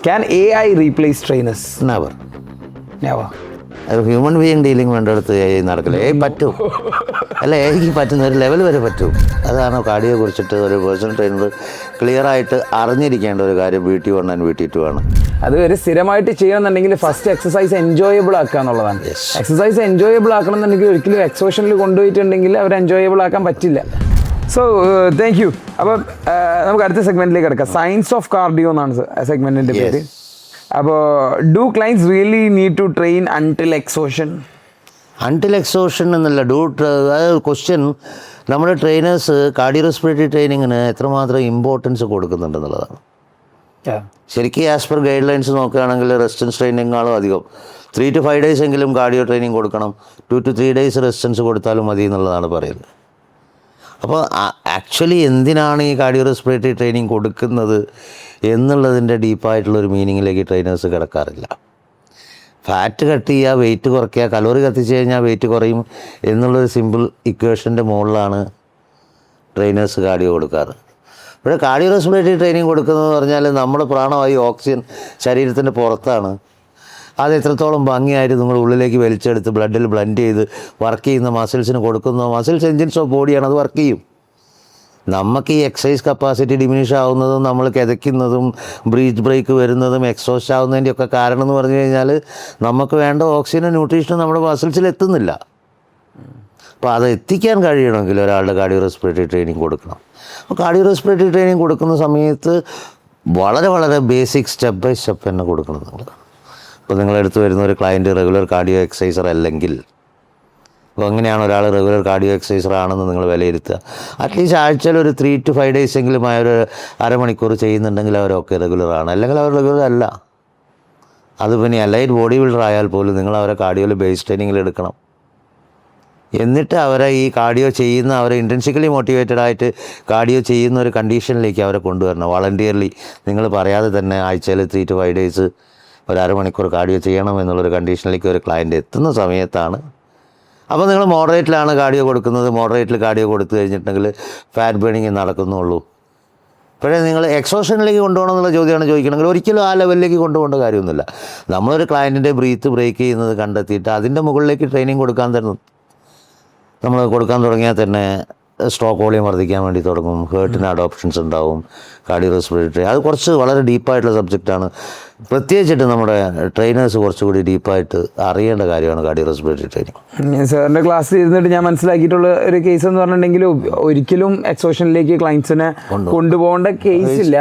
Can AI replace trainers? Never. Never. ഒരു human being dealing വേണ്ടടുത്ത് നടക്കില്ല. പറ്റും അല്ല, എനിക്ക് പറ്റുന്ന ഒരു ലെവൽ വരെ പറ്റും. അതാണ് കാർഡിയോ കുറിച്ചിട്ട് ഒരു പേഴ്സണൽ ട്രെയിനർ ക്ലിയർ ആയിട്ട് അറിഞ്ഞിരിക്കേണ്ട ഒരു കാര്യം. VT1 and VT2 ആണ്. അത് ഒരു സ്ഥിരമായിട്ട് ചെയ്യണമെന്നുണ്ടെങ്കിൽ ഫസ്റ്റ് എക്സസൈസ് എൻജോയബിൾ ആക്കുക എന്നുള്ളതാണ്. എക്സസൈസ് എൻജോയബിൾ ആക്കണം എന്നുണ്ടെങ്കിൽ ഒരിക്കലും എക്സോഷനിൽ കൊണ്ടുപോയിട്ടുണ്ടെങ്കിൽ അവർ എൻജോയബിൾ ആക്കാൻ പറ്റില്ല. So thank U. അപ്പം നമുക്ക് അടുത്ത സെഗ്മെന്റിലേക്ക് കിടക്കാം. സയൻസ് ഓഫ് കാർഡിയോ എന്നാണ് സെഗ്മെന്റിന്റെ പേര്. അപ്പോൾ do clients really need to train until exhaustion? Until exhaustion എന്നല്ല, ക്വസ്റ്റ്യൻ നമ്മുടെ ട്രെയിനേഴ്സ് കാർഡിയോ റെസ്പിറേറ്ററി ട്രെയിനിങ്ങിന് എത്രമാത്രം ഇമ്പോർട്ടൻസ് കൊടുക്കുന്നുണ്ടെന്നുള്ളതാണ്. ശരിക്കും ആസ് പെർ ഗൈഡ് ലൈൻസ് നോക്കുകയാണെങ്കിൽ റെസിസ്റ്റൻസ് ട്രെയിനിങ്ങാളും അധികം 3 to 5 days എങ്കിലും കാർഡിയോ ട്രെയിനിങ് കൊടുക്കണം. 2 to 3 days റെസിസ്റ്റൻസ് കൊടുത്താലും മതി എന്നുള്ളതാണ് പറയുന്നത്. അപ്പോൾ ആക്ച്വലി എന്തിനാണ് ഈ കാർഡിയോ റെസ്പിറേറ്ററി ട്രെയിനിങ് കൊടുക്കുന്നത് എന്നുള്ളതിൻ്റെ ഡീപ്പായിട്ടുള്ളൊരു മീനിങ്ങിലേക്ക് ട്രെയിനേഴ്സ് കിടക്കാറില്ല. ഫാറ്റ് കട്ട് ചെയ്യുക, വെയിറ്റ് കുറയ്ക്കുക, കലോറി കത്തിച്ച് കഴിഞ്ഞാൽ വെയിറ്റ് കുറയും എന്നുള്ളൊരു സിമ്പിൾ ഇക്വേഷൻ്റെ മുകളിലാണ് ട്രെയിനേഴ്സ് കാർഡിയോ കൊടുക്കാറ്. ഇവിടെ കാർഡിയോ റെസ്പിറേറ്ററി ട്രെയിനിങ് കൊടുക്കുന്നതെന്ന് പറഞ്ഞാൽ നമ്മുടെ പ്രാണവായു ഓക്സിജൻ ശരീരത്തിൻ്റെ പുറത്താണ്. അത് എത്രത്തോളം ഭംഗിയായിട്ട് നിങ്ങൾ ഉള്ളിലേക്ക് വലിച്ചെടുത്ത് ബ്ലഡിൽ ബ്ലെൻഡ് ചെയ്ത് വർക്ക് ചെയ്യുന്ന മസിൽസിന് കൊടുക്കുന്ന മസിൽസ് എൻജിൻസ് ഓഫ് ബോഡിയാണ്. അത് വർക്ക് ചെയ്യും. നമുക്ക് ഈ എക്സസൈസ് കപ്പാസിറ്റി ഡിമിനിഷ് ആവുന്നതും നമ്മൾ കിതയ്ക്കുന്നതും ബ്രീത്ത് ബ്രേക്ക് വരുന്നതും എക്സോസ്റ്റ് ആവുന്നതിൻ്റെയൊക്കെ കാരണം എന്ന് പറഞ്ഞു കഴിഞ്ഞാൽ നമുക്ക് വേണ്ട ഓക്സിജനും ന്യൂട്രീഷനും നമ്മുടെ മസിൽസിൽ എത്തുന്നില്ല. അപ്പോൾ അത് എത്തിക്കാൻ കഴിയണമെങ്കിൽ ഒരാളുടെ കാർഡിയോ റെസ്പിറേറ്ററി ട്രെയിനിങ് കൊടുക്കണം. അപ്പോൾ കാർഡിയോ റെസ്പിറേറ്ററി ട്രെയിനിങ് കൊടുക്കുന്ന സമയത്ത് വളരെ വളരെ ബേസിക് സ്റ്റെപ്പ് ബൈ സ്റ്റെപ്പ് തന്നെ കൊടുക്കണം നിങ്ങൾ. ഇപ്പോൾ നിങ്ങളെടുത്ത് വരുന്ന ഒരു ക്ലയൻറ്റ് റെഗുലർ കാർഡിയോ എക്സസൈസർ അല്ലെങ്കിൽ, അപ്പോൾ അങ്ങനെയാണ് ഒരാൾ റെഗുലർ കാർഡിയോ എക്സസൈസർ ആണെന്ന് നിങ്ങൾ വിലയിരുത്തുക. അറ്റ്ലീസ്റ്റ് ആഴ്ചയിൽ ഒരു 3 to 5 days എങ്കിലും ഒരു അരമണിക്കൂർ ചെയ്യുന്നുണ്ടെങ്കിൽ അവരൊക്കെ റെഗുലറാണ്. അല്ലെങ്കിൽ അവർ റെഗുലർ അല്ല. അത് പിന്നെ അലൈറ്റ് ബോഡി ബിൽഡർ ആയാൽ പോലും നിങ്ങൾ അവരെ കാർഡിയോയിൽ ബേസ് ട്രെയിനിങ്ങിൽ എടുക്കണം. എന്നിട്ട് അവരെ ഈ കാർഡിയോ ചെയ്യുന്ന അവരെ ഇൻറ്റൻസിക്കലി മോട്ടിവേറ്റഡ് ആയിട്ട് കാർഡിയോ ചെയ്യുന്ന ഒരു കണ്ടീഷനിലേക്ക് അവരെ കൊണ്ടുവരണം. വളണ്ടിയർലി നിങ്ങൾ പറയാതെ തന്നെ ആഴ്ചയിൽ 3 to 5 days ഒരു അരമണിക്കൂർ കാർഡിയോ ചെയ്യണം എന്നുള്ളൊരു കണ്ടീഷനിലേക്ക് ഒരു ക്ലയൻറ്റ് എത്തുന്ന സമയത്താണ്. അപ്പോൾ നിങ്ങൾ മോഡറേറ്റിലാണ് കാർഡിയോ കൊടുക്കുന്നത്. മോഡറേറ്റിൽ കാർഡിയോ കൊടുത്തു കഴിഞ്ഞിട്ടുണ്ടെങ്കിൽ ഫാറ്റ് ബേണിങ് നടക്കുന്നുള്ളൂ. പക്ഷേ നിങ്ങൾ എക്സോഷനിലേക്ക് കൊണ്ടുപോകണം എന്നുള്ള ചോദ്യമാണ് ചോദിക്കണമെങ്കിൽ ഒരിക്കലും ആ ലെവലിലേക്ക് കൊണ്ടുപോകേണ്ട കാര്യമൊന്നുമില്ല. നമ്മളൊരു ക്ലയൻറ്റിൻ്റെ ബ്രീത്ത് ബ്രേക്ക് ചെയ്യുന്നത് കണ്ടെത്തിയിട്ട് അതിൻ്റെ മുകളിലേക്ക് ട്രെയിനിങ് കൊടുക്കാൻ തുടങ്ങിയാൽ തന്നെ സ്ട്രോക്ക് വോളിയം വർദ്ധിക്കാൻ വേണ്ടി തുടങ്ങും. ഹേർട്ടിന് അഡോപ്ഷൻസ് ഉണ്ടാവും. കാർഡിയോ റെസ്പിറേറ്ററി അത് കുറച്ച് വളരെ ഡീപ്പായിട്ടുള്ള സബ്ജക്റ്റാണ്. പ്രത്യേകിച്ചിട്ട് നമ്മുടെ ട്രെയിനേഴ്സ് കുറച്ചുകൂടി ഡീപ്പായിട്ട് അറിയേണ്ട കാര്യമാണ് കാർഡിയോ റെസ്പിറേറ്ററി ട്രെയിനിങ്. സാറിൻ്റെ ക്ലാസ്സിൽ ഇരുന്നിട്ട് ഞാൻ മനസ്സിലാക്കിയിട്ടുള്ള ഒരു കേസ് എന്ന് പറഞ്ഞിട്ടുണ്ടെങ്കിൽ ഒരിക്കലും എക്സോഷനിലേക്ക് ക്ലയൻസിനെ കൊണ്ടുപോകേണ്ട കേസില്ല.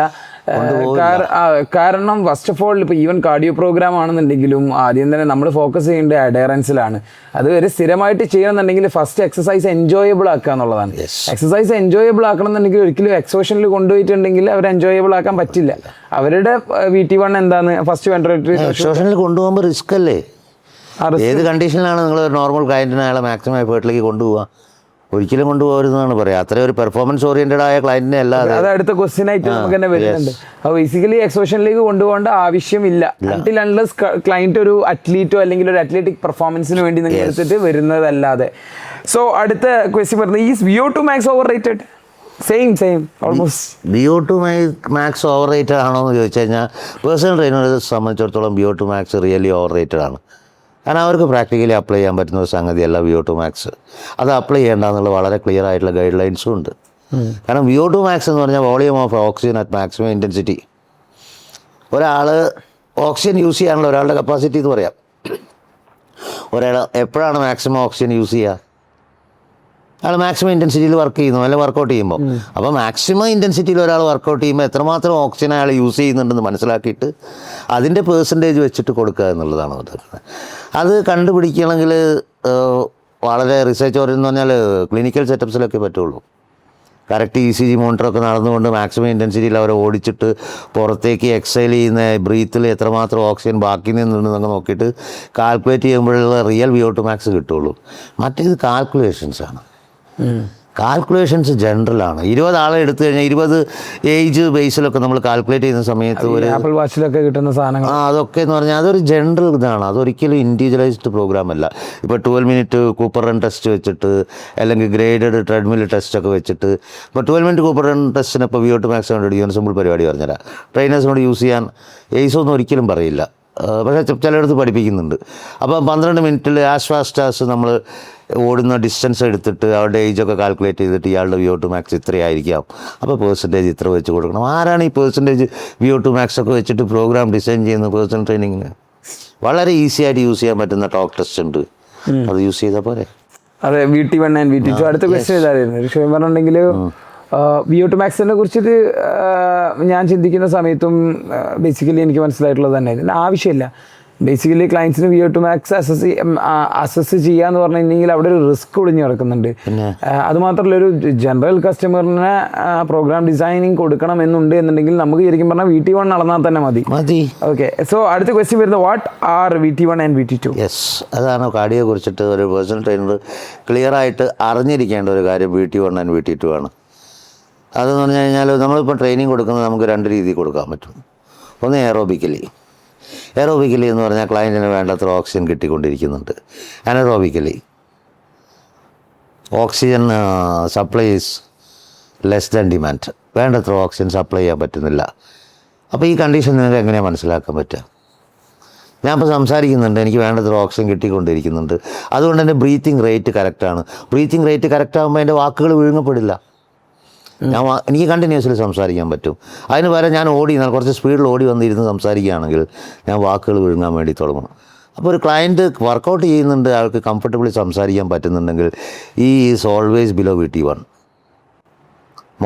കാരണം ഫസ്റ്റ് ഓഫ് ഓൾ ഇപ്പോൾ ഈവൻ കാർഡിയോ പ്രോഗ്രാം ആണെന്നുണ്ടെങ്കിലും ആദ്യം തന്നെ നമ്മൾ ഫോക്കസ് ചെയ്യേണ്ടത് അഡയറൻസിലാണ്. അത് ഒരു സ്ഥിരമായിട്ട് ചെയ്യണമെന്നുണ്ടെങ്കിൽ ഫസ്റ്റ് എക്സസൈസ് എൻജോയബിൾ ആക്കുക എന്നുള്ളതാണ്. എക്സസൈസ് എൻജോയബിൾ ആക്കണം എന്നുണ്ടെങ്കിൽ ഒരിക്കലും എക്സോഷനിൽ കൊണ്ടുപോയിട്ടുണ്ടെങ്കിൽ അവർ എൻജോയബിൾ ആക്കാൻ പറ്റില്ല. അവരുടെ VT1 എന്താണ് ഫസ്റ്റ് വെന്റിലേറ്ററി എക്സോഷനിൽ കൊണ്ടുപോകുമ്പോൾ റിസ്ക് അല്ലേ? ഏത് കണ്ടീഷനിലാണ് നിങ്ങൾ ഒരു നോർമൽ ക്ലയൻറ്റിനെ അയാളെ മാക്സിമം എഫേർട്ടിലേക്ക് കൊണ്ടുപോകുക? ഒരിക്കലും കൊണ്ടുപോകരുതെന്നാണ് പറയുക. അത്രയും ഒരു പെർഫോമൻസ് ഓറിയന്റഡ് ആയ ക്ലയന്റിനെ അല്ലാതെ. അത് അടുത്ത ക്വസ്റ്റ്യൻ ആയിട്ട് നമുക്ക് തന്നെ വരുന്നുണ്ട്. അപ്പോൾ ബേസിക്കലി എക്സോഷനിലേക്ക് കൊണ്ടുപോകേണ്ട ആവശ്യമില്ല അൺടിൽ അൺലെസ് ക്ലയന്റ് ഒരു അത്ലീറ്റോ അല്ലെങ്കിൽ ഒരു അത്ലറ്റിക് പെർഫോമൻസിന് വേണ്ടി നിങ്ങൾ എടുത്തിട്ട് വരുന്നതല്ലാതെ. സോ അടുത്ത ക്വസ്റ്റ്യൻ പറയുന്നത് is VO2 max over rated? Same almost. VO2 max over rated ആണോ എന്ന് ചോദിച്ചു കഴിഞ്ഞാൽ പേഴ്സണൽ ട്രെയിനറെ സംബന്ധിച്ചിടത്തോളം VO2 max really over rated ആണ്. കാരണം അവർക്ക് പ്രാക്ടിക്കലി അപ്ലൈ ചെയ്യാൻ പറ്റുന്ന ഒരു സംഗതിയല്ല VO2 max. അത് അപ്ലൈ ചെയ്യേണ്ടെന്നുള്ള വളരെ ക്ലിയർ ആയിട്ടുള്ള ഗൈഡ് ലൈൻസും ഉണ്ട്. കാരണം VO2 max എന്ന് പറഞ്ഞാൽ volume of oxygen at maximum intensity. ഒരാൾ ഓക്സിജൻ യൂസ് ചെയ്യാനുള്ള ഒരാളുടെ കപ്പാസിറ്റി എന്ന് പറയാം. ഒരാൾ എപ്പോഴാണ് മാക്സിമം ഓക്സിജൻ യൂസ് ചെയ്യുക? അയാൾ മാക്സിമം ഇൻറ്റൻസിറ്റിയിൽ വർക്ക് ചെയ്യുന്നു അല്ലെങ്കിൽ വർക്കൗട്ട് ചെയ്യുമ്പോൾ. അപ്പോൾ മാക്സിമം ഇൻറ്റൻസിറ്റിയിൽ ഒരാൾ വർക്കൗട്ട് ചെയ്യുമ്പോൾ എത്രമാത്രം ഓക്സിജൻ അയാൾ യൂസ് ചെയ്യുന്നുണ്ടെന്ന് മനസ്സിലാക്കിയിട്ട് അതിൻ്റെ പേഴ്സൻറ്റേജ് വെച്ചിട്ട് കൊടുക്കുക എന്നുള്ളതാണ്. അത് കണ്ടുപിടിക്കണമെങ്കിൽ വളരെ റിസർച്ച് ഓറിയെന്ന് പറഞ്ഞാൽ ക്ലിനിക്കൽ സെറ്റപ്സിലൊക്കെ പറ്റുള്ളൂ. കറക്റ്റ് ECG മോണിറ്ററൊക്കെ നടന്നുകൊണ്ട് മാക്സിമം ഇൻറ്റൻസിറ്റിയിൽ അവരെ ഓടിച്ചിട്ട് പുറത്തേക്ക് എക്സൈൽ ചെയ്യുന്ന ബ്രീത്തിൽ എത്രമാത്രം ഓക്സിജൻ ബാക്കി നിന്നുണ്ടെന്നൊക്കെ നോക്കിയിട്ട് കാൽക്കുലേറ്റ് ചെയ്യുമ്പോഴുള്ള റിയൽ VO2 max കിട്ടുള്ളൂ. മറ്റേത് കാൽക്കുലേഷൻസാണ്. കാൽക്കുലേഷൻസ് ജനറലാണ്. 20 ആളെ എടുത്തു കഴിഞ്ഞാൽ 20 ഏജ് ബേസിലൊക്കെ നമ്മൾ കാൽക്കുലേറ്റ് ചെയ്യുന്ന സമയത്ത് ഒരു ആപ്പിൾ വാച്ചിലൊക്കെ കിട്ടുന്ന സാധനങ്ങൾ അതൊക്കെ എന്ന് പറഞ്ഞാൽ അതൊരു ജനറൽ ഇതാണ്. അതൊരിക്കലും ഇൻഡിവിജ്വലൈസ്ഡ് പ്രോഗ്രാം അല്ല. ഇപ്പോൾ 12 മിനിറ്റ് കൂപ്പർ റൺ ടെസ്റ്റ് വെച്ചിട്ട് അല്ലെങ്കിൽ ഗ്രേഡഡ് ട്രെഡ്മിൽ ടെസ്റ്റൊക്കെ വെച്ചിട്ട് ഇപ്പോൾ 12 മിനിറ്റ് കൂപ്പർ റൺ ടെസ്റ്റിന് ഇപ്പോൾ VO2 Max കൊണ്ട് സിമ്പിൾ പരിപാടി പറഞ്ഞുതരാം. ട്രെയിനേഴ്സിനോട് യൂസ് ചെയ്യാൻ ഒന്നും ഒരിക്കലും പറയില്ല, പക്ഷേ ചിലയിടത്ത് പഠിപ്പിക്കുന്നുണ്ട്. അപ്പോൾ 12 മിനിറ്റിൽ ആസ് ഫാസ്റ്റ് ആസ് നമ്മൾ ഓടുന്ന ഡിസ്റ്റൻസ് എടുത്തിട്ട് അവരുടെ ഏജൊക്കെ കാൽക്കുലേറ്റ് ചെയ്തിട്ട് ഇയാളുടെ VO2 Max ഇത്രയായിരിക്കാം, അപ്പോൾ പെർസെൻറ്റേജ് ഇത്ര വെച്ച് കൊടുക്കണം. ആരാണ് ഈ പെർസെൻറ്റേജ് VO2 Max ഒക്കെ വെച്ചിട്ട് പ്രോഗ്രാം ഡിസൈൻ ചെയ്യുന്ന പേഴ്സണൽ ട്രെയിനിങ്ങിന്? വളരെ ഈസി ആയിട്ട് യൂസ് ചെയ്യാൻ പറ്റുന്ന ടോക്ക് ടെസ്റ്റ് ഉണ്ട്, അത് യൂസ് ചെയ്താൽ പോരെ. അതെ, VT1 and VT2. അടുത്ത ക്വസ്റ്റ്യൻ ഇതായിരുന്നു. ഋഷി പറഞ്ഞിട്ടുണ്ടെങ്കിൽ VO2 Maxനെ കുറിച്ചിട്ട് ഞാൻ ചിന്തിക്കുന്ന സമയത്തും ബേസിക്കലി എനിക്ക് മനസ്സിലായിട്ടുള്ളത് തന്നെ ഇതിൻ്റെ ആവശ്യമില്ല. ബേസിക്കലി ക്ലയൻസിന് VO2 Max അസസ് ചെയ്യാന്ന് പറഞ്ഞിട്ടുണ്ടെങ്കിൽ അവിടെ ഒരു റിസ്ക് ഒളിഞ്ഞു കിടക്കുന്നുണ്ട്. അതുമാത്രമല്ല, ഒരു ജനറൽ കസ്റ്റമറിന് പ്രോഗ്രാം ഡിസൈനിങ് കൊടുക്കണം എന്നുണ്ട് എന്നുണ്ടെങ്കിൽ നമുക്ക് ശരിക്കും പറഞ്ഞാൽ VT1 അളന്നാൽ തന്നെ മതി. ഓക്കെ, സോ അടുത്ത ക്വസ്റ്റ്യൻ വരുന്നത് what are VT1 and VT2? Yes, അതാണ് കാർഡിയോയെ കുറിച്ചിട്ട് ഒരു പേഴ്സണൽ ട്രെയിനർ ക്ലിയർ ആയിട്ട് അറിഞ്ഞിരിക്കേണ്ട ഒരു കാര്യം. VT1 and VT2 ആണ്. അതെന്ന് പറഞ്ഞു കഴിഞ്ഞാൽ നമ്മളിപ്പോൾ ട്രെയിനിങ് കൊടുക്കുന്നത് നമുക്ക് 2 രീതിയിൽ കൊടുക്കാൻ പറ്റും. ഒന്ന് എയറോബിക്കലി എന്ന് പറഞ്ഞാൽ ക്ലയൻറ്റിന് വേണ്ടത്ര ഓക്സിജൻ കിട്ടിക്കൊണ്ടിരിക്കുന്നുണ്ട്. Anaerobically oxygen supply is less than demand, വേണ്ടത്ര ഓക്സിജൻ സപ്ലൈ ചെയ്യാൻ പറ്റുന്നില്ല. അപ്പോൾ ഈ കണ്ടീഷൻ നിങ്ങൾക്ക് എങ്ങനെയാണ് മനസ്സിലാക്കാൻ പറ്റുക? ഞാനിപ്പോൾ സംസാരിക്കുന്നുണ്ട്, എനിക്ക് വേണ്ടത്ര ഓക്സിജൻ കിട്ടിക്കൊണ്ടിരിക്കുന്നുണ്ട്, അതുകൊണ്ട് എൻ്റെ ബ്രീത്തിങ് റേറ്റ് കറക്റ്റാണ്. ബ്രീത്തിങ് റേറ്റ് കറക്റ്റാകുമ്പോൾ എൻ്റെ വാക്കുകൾ വിഴുങ്ങപ്പെടില്ല. എനിക്ക് കണ്ടിന്യൂസ്ലി സംസാരിക്കാൻ പറ്റും. അതിന് പകരം ഞാൻ കുറച്ച് സ്പീഡിൽ ഓടി വന്നിരുന്ന് സംസാരിക്കുകയാണെങ്കിൽ ഞാൻ വാക്കുകൾ വിഴുങ്ങാൻ വേണ്ടി തുടങ്ങും. അപ്പോൾ ഒരു ക്ലയൻറ്റ് വർക്കൗട്ട് ചെയ്യുന്നുണ്ട്, അയാൾക്ക് കംഫർട്ടബിളി സംസാരിക്കാൻ പറ്റുന്നുണ്ടെങ്കിൽ ഈ is always below VT1,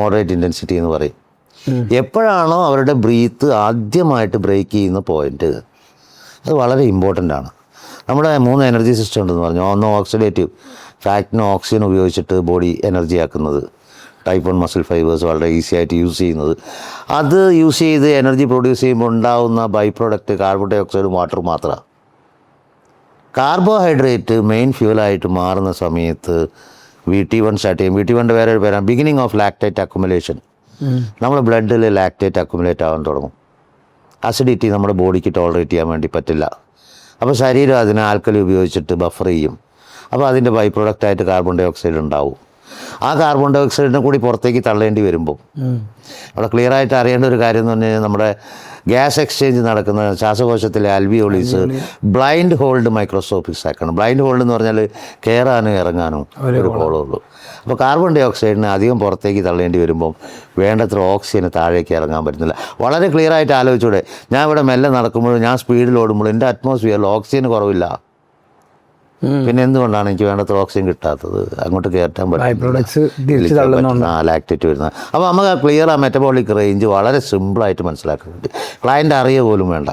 moderate intensity എന്ന് പറയും. എപ്പോഴാണോ അവരുടെ ബ്രീത്ത് ആദ്യമായിട്ട് ബ്രേക്ക് ചെയ്യുന്ന പോയിൻ്റ്, അത് വളരെ ഇമ്പോർട്ടൻ്റ് ആണ്. നമ്മുടെ 3 എനർജി സിസ്റ്റം ഉണ്ടെന്ന് പറഞ്ഞു. ഒന്ന് ഓക്സിഡേറ്റീവ്, ഫാറ്റിന് ഓക്സിജൻ ഉപയോഗിച്ചിട്ട് ബോഡി എനർജി ആക്കുന്നത്. Type 1 മസിൽ ഫൈബേഴ്സ് വളരെ ഈസി ആയിട്ട് യൂസ് ചെയ്യുന്നത്. അത് യൂസ് ചെയ്ത് എനർജി പ്രൊഡ്യൂസ് ചെയ്യുമ്പോൾ ഉണ്ടാകുന്ന ബൈ പ്രോഡക്റ്റ് കാർബൺ ഡൈ ഓക്സൈഡും വാട്ടർ മാത്രമാണ്. കാർബോഹൈഡ്രേറ്റ് മെയിൻ ഫ്യൂലായിട്ട് മാറുന്ന സമയത്ത് VT1 സ്റ്റാർട്ട് ചെയ്യും. VT1 വേറെ ഒരു പേരാണ് ബിഗിനിങ് ഓഫ് ലാക്ടേറ്റ് അക്കുമുലേഷൻ. നമ്മുടെ ബ്ലഡിൽ ലാക്ടേറ്റ് അക്കുമുലേറ്റ് ആവാൻ തുടങ്ങും. അസിഡിറ്റി നമ്മുടെ ബോഡിക്ക് ടോളറേറ്റ് ചെയ്യാൻ വേണ്ടി പറ്റില്ല. അപ്പോൾ ശരീരം അതിനെ ആൽക്കലി ഉപയോഗിച്ചിട്ട് ബഫർ ചെയ്യും. അപ്പോൾ അതിൻ്റെ ബൈ പ്രോഡക്റ്റായിട്ട് കാർബൺ ഡൈ ഓക്സൈഡ് ഉണ്ടാവും. ആ കാർബൺ ഡൈ ഓക്സൈഡിനെ കൂടി പുറത്തേക്ക് തള്ളേണ്ടി വരുമ്പോൾ അവിടെ ക്ലിയർ ആയിട്ട് അറിയേണ്ട ഒരു കാര്യം എന്ന് പറഞ്ഞു കഴിഞ്ഞാൽ നമ്മുടെ ഗ്യാസ് എക്സ്ചേഞ്ച് നടക്കുന്ന ശ്വാസകോശത്തിലെ ആൽവിയോളീസ് ബ്ലൈൻഡ് ഹോൾഡ് മൈക്രോസ്കോപ്പിക് ആക്കണം. ബ്ലൈൻഡ് ഹോൾഡ് എന്ന് പറഞ്ഞാൽ കയറാനും ഇറങ്ങാനും ഒരു ഹോളേ ഉള്ളൂ. അപ്പോൾ കാർബൺ ഡൈ ഓക്സൈഡിനെ അധികം പുറത്തേക്ക് തള്ളേണ്ടി വരുമ്പം വേണ്ടത്ര ഓക്സിജന് താഴേക്ക് ഇറങ്ങാൻ പറ്റുന്നില്ല. വളരെ ക്ലിയർ ആയിട്ട് ആലോചിച്ചൂടെ, ഞാൻ ഇവിടെ മെല്ലെ നടക്കുമ്പോഴും ഞാൻ സ്പീഡിൽ ഓടുമ്പോഴും എൻ്റെ അറ്റ്മോസ്ഫിയറിൽ ഓക്സിജന് കുറവില്ല. പിന്നെ എന്തുകൊണ്ടാണ് എനിക്ക് വേണ്ടത്ര ഓക്സിജൻ കിട്ടാത്തത്? അങ്ങോട്ട് കയറ്റാൻ പറ്റും, ലാക്ടേറ്റ് വരുന്നത്. അപ്പോൾ നമുക്ക് ക്ലിയർ ആ മെറ്റബോളിക് റേഞ്ച് വളരെ സിമ്പിളായിട്ട് മനസ്സിലാക്കുന്നുണ്ട്. ക്ലയൻ്റ് അറിയുക പോലും വേണ്ട.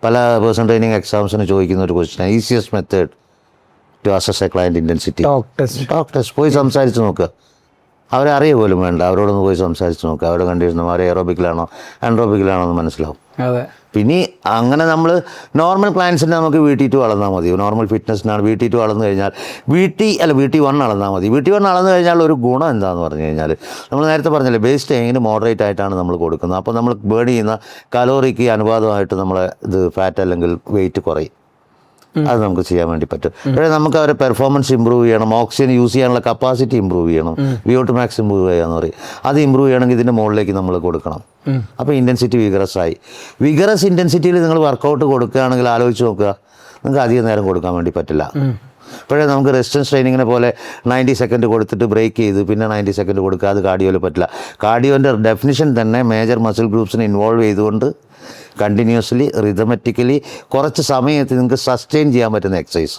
പല പേഴ്സണൽ ട്രെയിനിങ് എക്സാംസിന് ചോദിക്കുന്ന ഒരു question, easiest method to assess a client intensity. Talk test പോയി സംസാരിച്ച് നോക്കുക. അവരെ അറിയുക പോലും വേണ്ട, അവരോടൊന്ന് പോയി സംസാരിച്ച് നോക്കുക. അവരുടെ കണ്ടീഷൻ അവർ എയറോബിക്കിലാണോ ആൻഡ്രോബിക്കിലാണോ എന്ന് മനസ്സിലാവും. പിന്നെ അങ്ങനെ നമ്മൾ നോർമൽ ക്ലയൻസിന് നമുക്ക് VT2 അളന്നാൽ മതി. നോർമൽ ഫിറ്റ്നസ്സിനാണ് VT2 അളന്നു കഴിഞ്ഞാൽ VT1 അളന്നാൽ മതി. VT1 അളന്നു കഴിഞ്ഞാൽ ഒരു ഗുണം എന്താണെന്ന് പറഞ്ഞു കഴിഞ്ഞാൽ, നമ്മൾ നേരത്തെ പറഞ്ഞില്ലേ ബേസ് ടൈമിന് മോഡറേറ്റ് ആയിട്ടാണ് നമ്മൾ കൊടുക്കുന്നത്. അപ്പോൾ നമ്മൾ ബേൺ ചെയ്യുന്ന കലോറിക്ക് അനുപാതമായിട്ട് നമ്മളെ ഇത് ഫാറ്റ് അല്ലെങ്കിൽ വെയിറ്റ് കുറയും. അത് നമുക്ക് ചെയ്യാൻ വേണ്ടി പറ്റും. പക്ഷേ നമുക്ക് അവരെ പെർഫോമൻസ് ഇമ്പ്രൂവ് ചെയ്യണം, ഓക്സിജൻ യൂസ് ചെയ്യാനുള്ള കപ്പാസിറ്റി ഇമ്പ്രൂവ് ചെയ്യണം, VO2 Max ഇമ്പ്രൂവ് ചെയ്യാന്ന് പറയും. അത് ഇമ്പ്രൂവ് ചെയ്യണമെങ്കിൽ ഇതിൻ്റെ മുകളിലേക്ക് നമ്മൾ കൊടുക്കണം. അപ്പോൾ ഇൻറ്റൻസിറ്റി വിഗറസ് ഇൻറ്റൻസിറ്റിയിൽ നിങ്ങൾ വർക്കൗട്ട് കൊടുക്കുകയാണെങ്കിൽ ആലോചിച്ച് നോക്കുക, നിങ്ങൾക്ക് അധികം നേരം കൊടുക്കാൻ വേണ്ടി പറ്റില്ല. പക്ഷേ നമുക്ക് റെസിസ്റ്റൻസ് ട്രെയിനിങ്ങിനെ പോലെ 90 സെക്കൻഡ് കൊടുത്തിട്ട് ബ്രേക്ക് ചെയ്ത് പിന്നെ 90 സെക്കൻഡ് കൊടുക്കുക, അത് കാർഡിയോയിൽ പറ്റില്ല. കാർഡിയോൻ്റെ ഡെഫിനിഷൻ തന്നെ മേജർ മസിൽ ഗ്രൂപ്പ്സിനെ ഇൻവോൾവ് ചെയ്തുകൊണ്ട് കണ്ടിന്യൂസ്ലി റിതമെറ്റിക്കലി കുറച്ച് സമയത്ത് നിങ്ങൾക്ക് സസ്റ്റെയിൻ ചെയ്യാൻ പറ്റുന്ന എക്സസൈസ്.